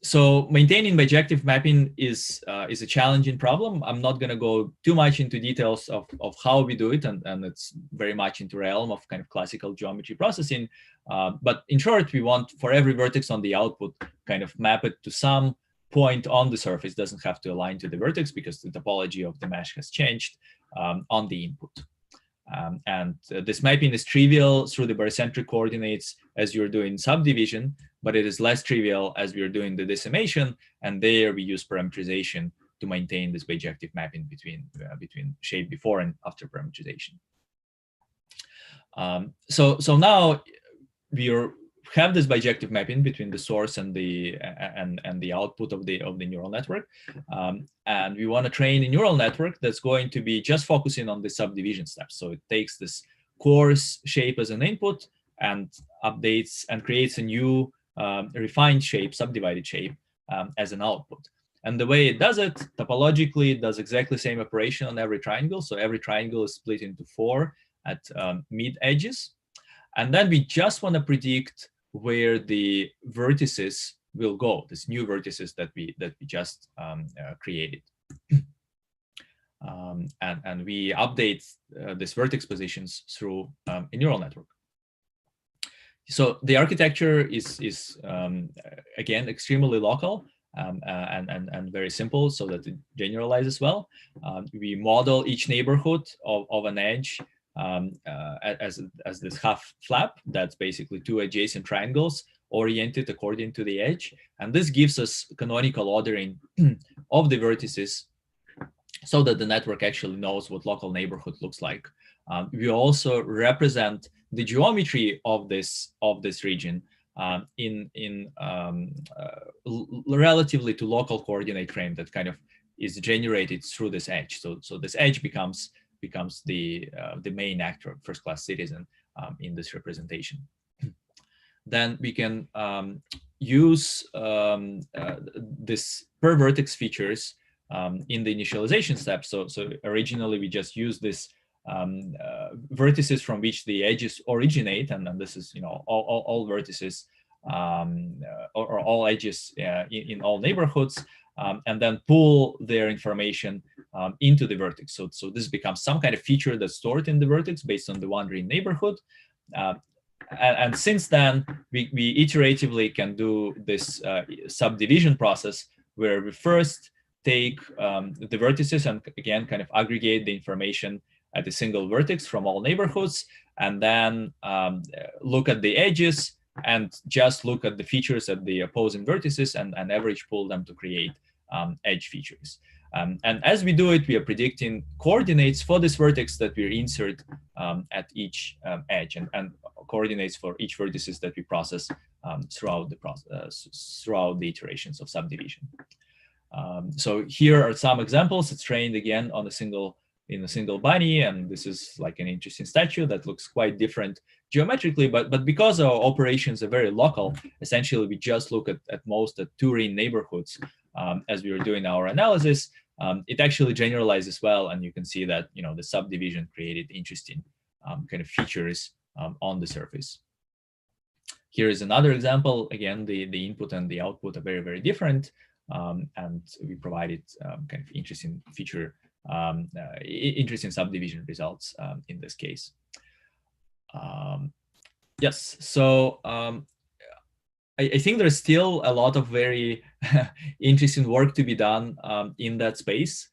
So maintaining bijective mapping is a challenging problem. I'm not going to go too much into details of how we do it, and it's very much into the realm of kind of classical geometry processing. But in short, we want for every vertex on the output kind of map it to some point on the surface. It doesn't have to align to the vertex because the topology of the mesh has changed on the input. This mapping is trivial through the barycentric coordinates as you're doing subdivision, but it is less trivial as we are doing the decimation, and there we use parameterization to maintain this bijective mapping between shape before and after parameterization. So now we have this bijective mapping between the source and the output of the neural network, and we want to train a neural network that's going to be just focusing on the subdivision steps. So it takes this coarse shape as an input and updates and creates a new refined shape, subdivided shape as an output. And the way it does it, topologically, it does exactly the same operation on every triangle. So every triangle is split into 4 at mid edges. And then we just want to predict where the vertices will go, these new vertices that we just created. And we update these vertex positions through a neural network. So the architecture is again, extremely local and very simple so that it generalizes well. We model each neighborhood of an edge as this half flap. That's basically 2 adjacent triangles oriented according to the edge. And this gives us canonical ordering of the vertices so that the network actually knows what local neighborhood looks like. We also represent the geometry of this region in relatively to local coordinate frame that kind of is generated through this edge. So this edge becomes the main actor, first-class citizen in this representation. Then we can use this per vertex features in the initialization step. So originally we just used this vertices from which the edges originate, and then this is all vertices or all edges in all neighborhoods, and then pull their information into the vertex. So this becomes some kind of feature that's stored in the vertex based on the wandering neighborhood. And since then, we iteratively can do this subdivision process where we first take the vertices and again kind of aggregate the information at a single vertex from all neighborhoods. and then look at the edges and just look at the features at the opposing vertices and average pull them to create edge features. And as we do it, we are predicting coordinates for this vertex that we insert at each edge, and coordinates for each vertices that we process throughout the iterations of subdivision. So here are some examples. It's trained again on a single bunny, and this is like an interesting statue that looks quite different geometrically, but because our operations are very local, essentially we just look at most at Turin neighborhoods as we were doing our analysis. It actually generalizes well, and you can see that the subdivision created interesting kind of features on the surface. Here is another example. Again, the input and the output are very, very different, and we provided kind of interesting feature, interesting subdivision results in this case. Yes, so I think there's still a lot of very interesting work to be done in that space.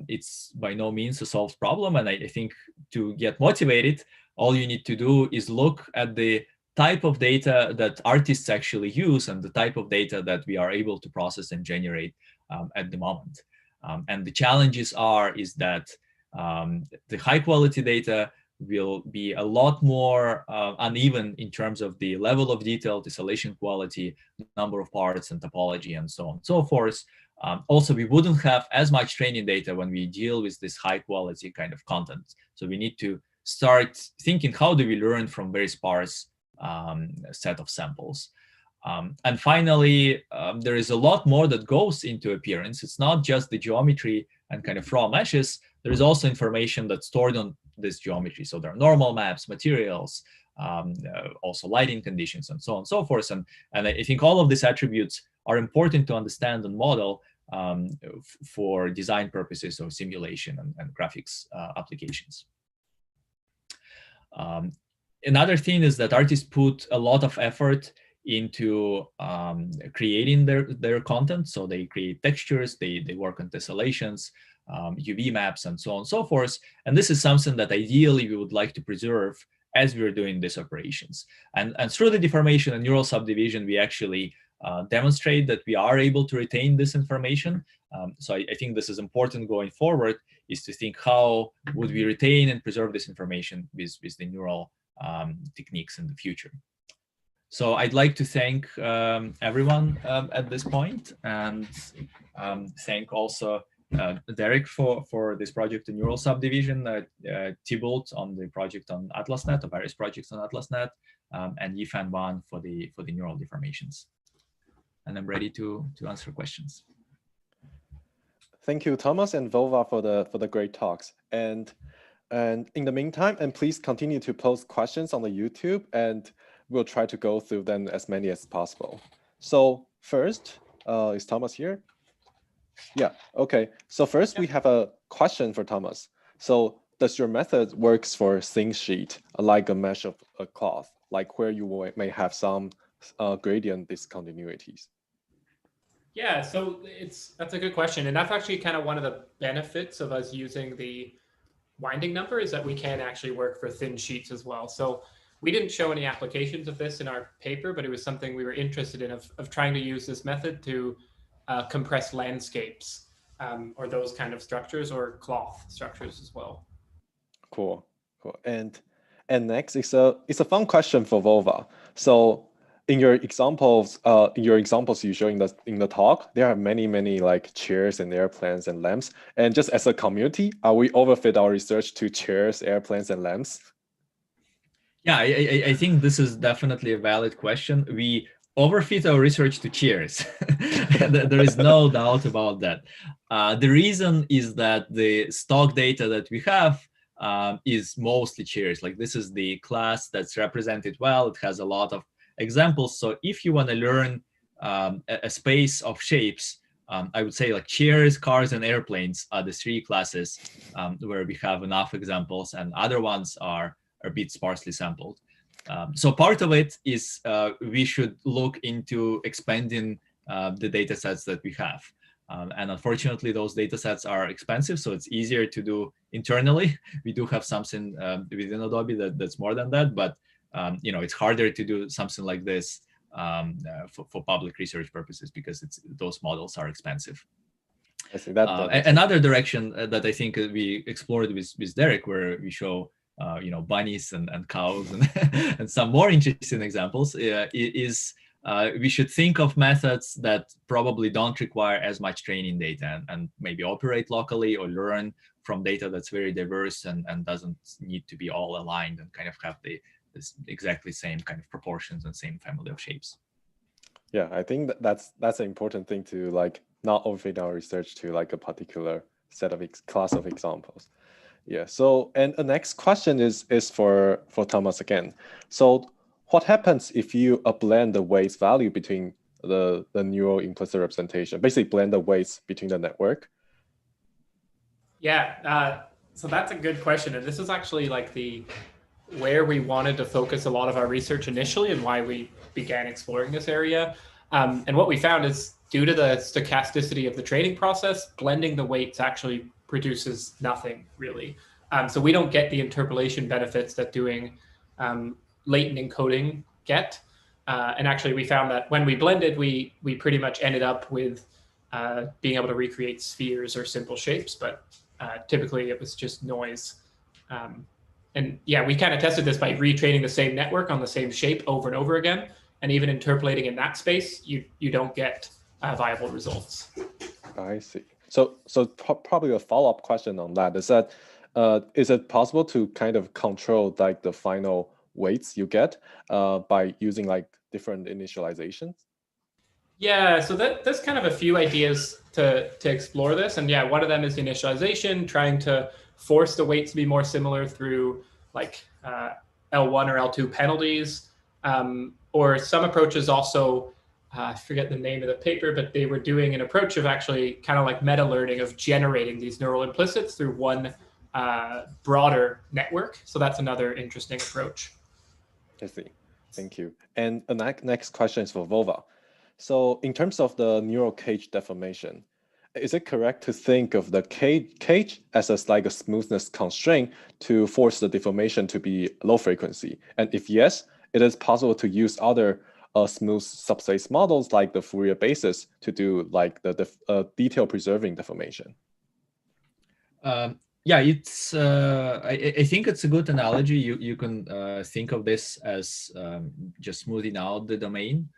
It's by no means a solved problem, and I think to get motivated, all you need to do is look at the type of data that artists actually use and the type of data that we are able to process and generate at the moment. And the challenges is that the high quality data will be a lot more uneven in terms of the level of detail, tessellation quality, number of parts and topology, and so on and so forth. Also, we wouldn't have as much training data when we deal with this high quality kind of content. So we need to start thinking, how do we learn from very sparse set of samples? And finally, there is a lot more that goes into appearance. It's not just the geometry and kind of raw meshes. There is also information that's stored on this geometry. So there are normal maps, materials, also lighting conditions, and so on and so forth. And I think all of these attributes are important to understand and model for design purposes or simulation and graphics applications. Another thing is that artists put a lot of effort into creating their content. So they create textures, they work on tessellations, UV maps, and so on and so forth. And this is something that ideally we would like to preserve as we're doing these operations. And through the deformation and neural subdivision, we actually demonstrate that we are able to retain this information. So I think this is important going forward, is to think how would we retain and preserve this information with the neural techniques in the future. So I'd like to thank everyone at this point, and thank also Derek for this project, the neural subdivision, Thibault on the project on AtlasNet, or various projects on AtlasNet, and Yifan Wan for the neural deformations. And I'm ready to answer questions. Thank you, Thomas and Vova, for the great talks. And in the meantime, and please continue to post questions on the YouTube, and we'll try to go through them as many as possible. So first, is Thomas here? Yeah, okay. So first we have a question for Thomas. So does your method works for thin sheet, like a mesh of a cloth, like where you may have some gradient discontinuities? Yeah, so that's a good question. And that's actually kind of one of the benefits of us using the winding number, is that we can actually work for thin sheets as well. So we didn't show any applications of this in our paper, but it was something we were interested in, of trying to use this method to compress landscapes or those kind of structures, or cloth structures as well. Cool. And next, it's a fun question for Vova. So in your examples you show in the talk, there are many like chairs and airplanes and lamps. And just as a community, are we overfit our research to chairs, airplanes, and lamps? Yeah, I think this is definitely a valid question. We overfit our research to chairs. There is no doubt about that. The reason is that the stock data that we have is mostly chairs. Like, this is the class that's represented well. It has a lot of examples. So if you want to learn a space of shapes, I would say like chairs, cars, and airplanes are the three classes where we have enough examples, and other ones are a bit sparsely sampled. So part of it is we should look into expanding the data sets that we have. And unfortunately, those data sets are expensive, so it's easier to do internally. We do have something within Adobe that's more than that, but it's harder to do something like this for public research purposes because those models are expensive. I see that. Another direction that I think we explored with Derek, where we show bunnies and cows and, and some more interesting examples, is we should think of methods that probably don't require as much training data and maybe operate locally or learn from data that's very diverse and doesn't need to be all aligned and kind of have this exactly same kind of proportions and same family of shapes. Yeah, I think that's an important thing to not overfit our research to a particular set of class of examples. Yeah. So, and the next question is for Thomas again. So, what happens if you blend the weights value between the neural implicit representation? Basically, blend the weights between the network. Yeah. So that's a good question, and this is actually where we wanted to focus a lot of our research initially, and why we began exploring this area. And what we found is, due to the stochasticity of the training process, blending the weights actually produces nothing really. So we don't get the interpolation benefits that doing latent encoding get. And actually, we found that when we blended, we pretty much ended up with being able to recreate spheres or simple shapes, but typically it was just noise. And yeah, we kind of tested this by retraining the same network on the same shape over and over again. And even interpolating in that space, you don't get viable results. I see. So probably a follow-up question on that is that, is it possible to kind of control the final weights you get by using different initializations? Yeah, so there's kind of a few ideas to explore this. And yeah, one of them is initialization, trying to force the weights to be more similar through L1 or L2 penalties. Or some approaches also, I forget the name of the paper, but they were doing an approach of actually kind of meta learning of generating these neural implicits through one broader network. So that's another interesting approach. I see. Thank you. And the next question is for Vova. So in terms of the neural cage deformation, is it correct to think of the cage as a smoothness constraint to force the deformation to be low frequency? And if yes, it is possible to use other smooth subspace models like the Fourier basis to do the detail preserving deformation. Yeah, it's. I think it's a good analogy. You can think of this as just smoothing out the domain.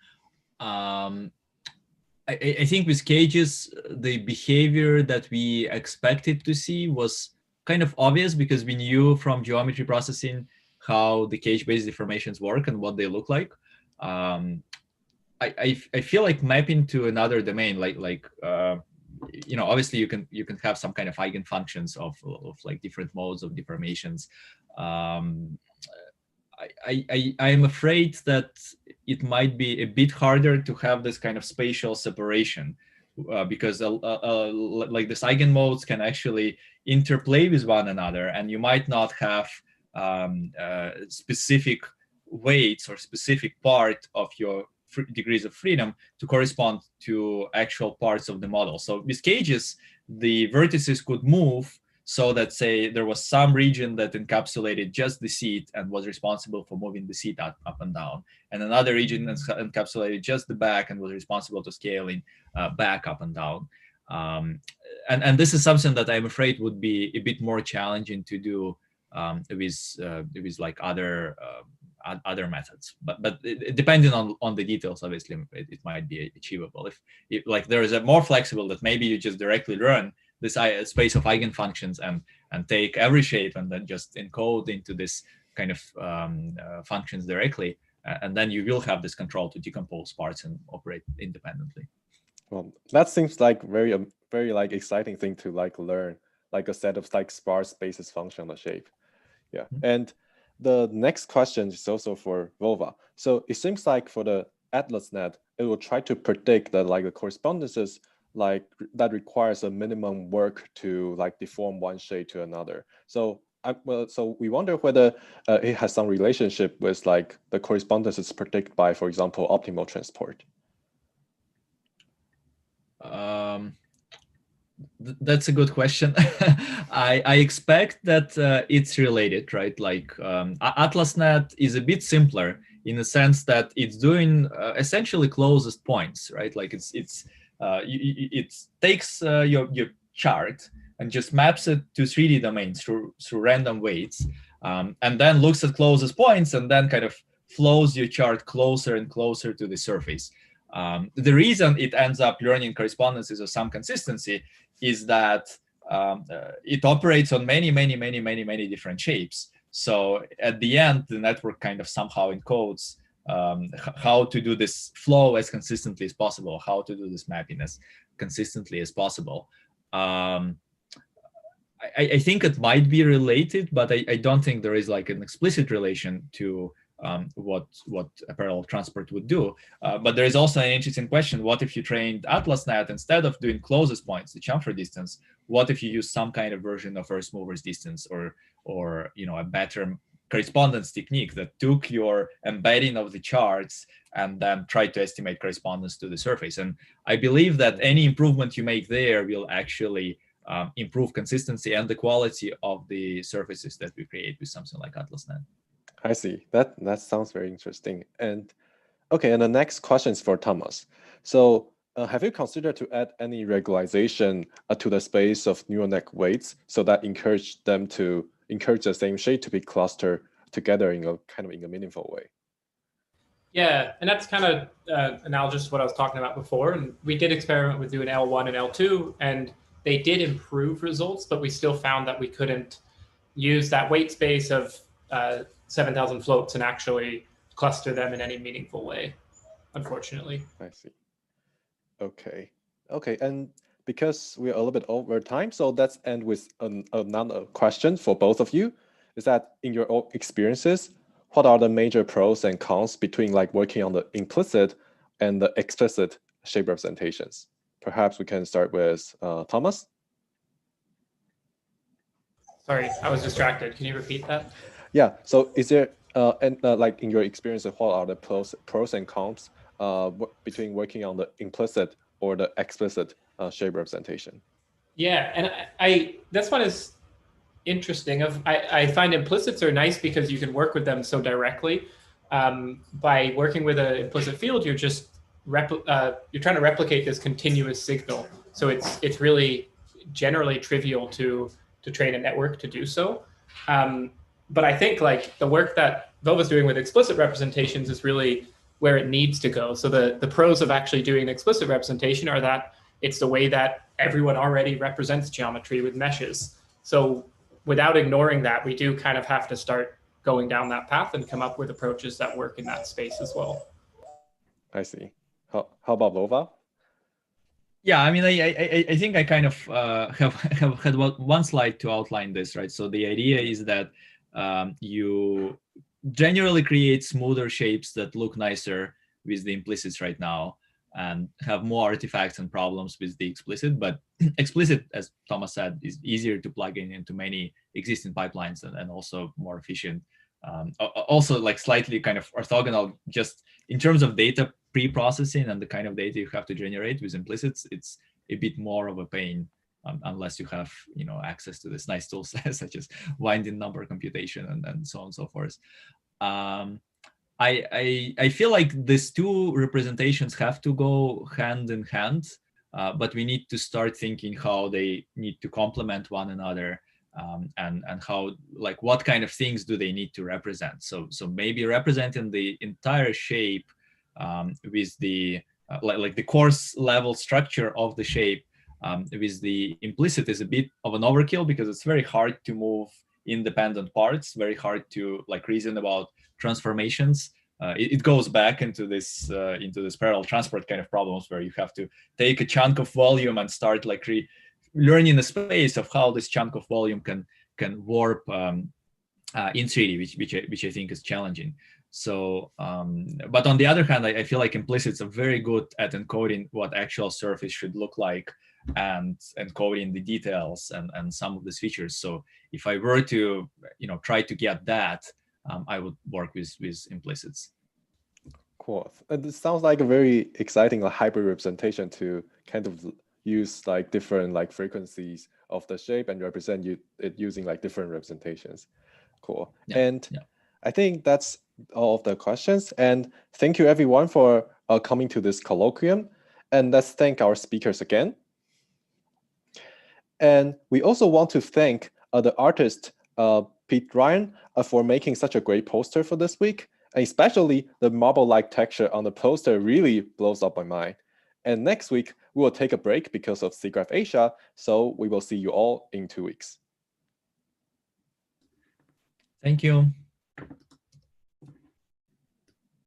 I think with cages, the behavior that we expected to see was kind of obvious because we knew from geometry processing how the cage-based deformations work and what they look like. I feel like mapping to another domain, obviously you can have some kind of eigenfunctions of different modes of deformations. I'm afraid that it might be a bit harder to have this kind of spatial separation because this eigenmodes can actually interplay with one another, and you might not have specific weights or specific part of your degrees of freedom to correspond to actual parts of the model. So with cages, the vertices could move so that, say, there was some region that encapsulated just the seat and was responsible for moving the seat up and down, and another region encapsulated just the back and was responsible to scaling back up and down. And this is something that I'm afraid would be a bit more challenging to do with other methods, but depending on the details, obviously it might be achievable. If there is a more flexible, that maybe you just directly learn this space of eigenfunctions and take every shape and then just encode into this kind of functions directly, and then you will have this control to decompose parts and operate independently. Well, that seems like very exciting thing to learn, a set of sparse basis function on the shape. Yeah. Mm-hmm. And the next question is also for Vova. So it seems like for the AtlasNet, it will try to predict the correspondences that requires a minimum work to deform one shape to another. So so we wonder whether it has some relationship with the correspondences predicted by, for example, optimal transport. That's a good question. I expect that it's related, right? Like AtlasNet is a bit simpler in the sense that it's doing essentially closest points, right? Like it takes your chart and just maps it to 3D domains through random weights, and then looks at closest points and then kind of flows your chart closer and closer to the surface. The reason it ends up learning correspondences of some consistency is that it operates on many different shapes. So at the end, the network kind of somehow encodes how to do this flow as consistently as possible, how to do this mapping as consistently as possible. I think it might be related, but I don't think there is like an explicit relation to what a parallel transport would do. But there is also an interesting question: what if you trained AtlasNet instead of doing closest points, the chamfer distance? What if you use some kind of version of Earth mover's distance, or a better correspondence technique that took your embedding of the charts and then tried to estimate correspondence to the surface? And I believe that any improvement you make there will actually improve consistency and the quality of the surfaces that we create with something like AtlasNet. I see. That sounds very interesting. And okay, and the next question is for Thomas. So have you considered to add any regularization to the space of neural net weights so that encourage the same shape to be clustered together in a meaningful way? Yeah, and that's kind of analogous to what I was talking about before. And we did experiment with doing L1 and L2, and they did improve results, but we still found that we couldn't use that weight space of 7,000 floats and actually cluster them in any meaningful way, unfortunately. I see. Okay, and because we're a little bit over time, so let's end with another question for both of you. Is that in your own experiences, what are the major pros and cons between like working on the implicit and the explicit shape representations? Perhaps we can start with Thomas. Sorry, I was distracted. Can you repeat that? Yeah. So is there like in your experience, what are the pros and cons between working on the implicit or the explicit shape representation? Yeah, and this one is interesting. I find implicits are nice because you can work with them so directly. By working with an implicit field, you're just you're trying to replicate this continuous signal. So it's really generally trivial to train a network to do so. But I think like the work that Vova's doing with explicit representations is really where it needs to go. So the pros of actually doing an explicit representation are that it's the way that everyone already represents geometry with meshes. So without ignoring that, we do kind of have to start going down that path and come up with approaches that work in that space as well. I see. How about Vova? Yeah, I mean, I think I kind of have had one slide to outline this, right? So the idea is that you generally create smoother shapes that look nicer with the implicits right now and have more artifacts and problems with the explicit. But explicit, as Thomas said, is easier to plug in into many existing pipelines and also more efficient. Also like slightly kind of orthogonal, just in terms of data pre-processing and the kind of data you have to generate with implicits, it's a bit more of a pain unless you have access to this nice tools such as winding number computation and so on and so forth. I feel like these two representations have to go hand in hand, but we need to start thinking how they need to complement one another. And how, like, what kind of things do they need to represent? So maybe representing the entire shape with the like the coarse level structure of the shape with the implicit is a bit of an overkill because it's very hard to move independent parts, very hard to like reason about transformations. It goes back into this parallel transport kind of problems where you have to take a chunk of volume and start like learning the space of how this chunk of volume can warp in 3D, which I think is challenging. So, but on the other hand, I feel like implicits are very good at encoding what actual surface should look like and encoding the details and some of these features. So if I were to try to get that, I would work with implicits. Cool. And it sounds like a very exciting hybrid representation to kind of use like different like frequencies of the shape and represent it using like different representations. Cool. Yeah, And yeah. I think that's all of the questions. And thank you everyone for coming to this colloquium. And let's thank our speakers again. And we also want to thank the artist, Pete Ryan, for making such a great poster for this week. And especially the marble-like texture on the poster really blows up my mind. And next week, we will take a break because of SIGGRAPH Asia. So we will see you all in 2 weeks. Thank you.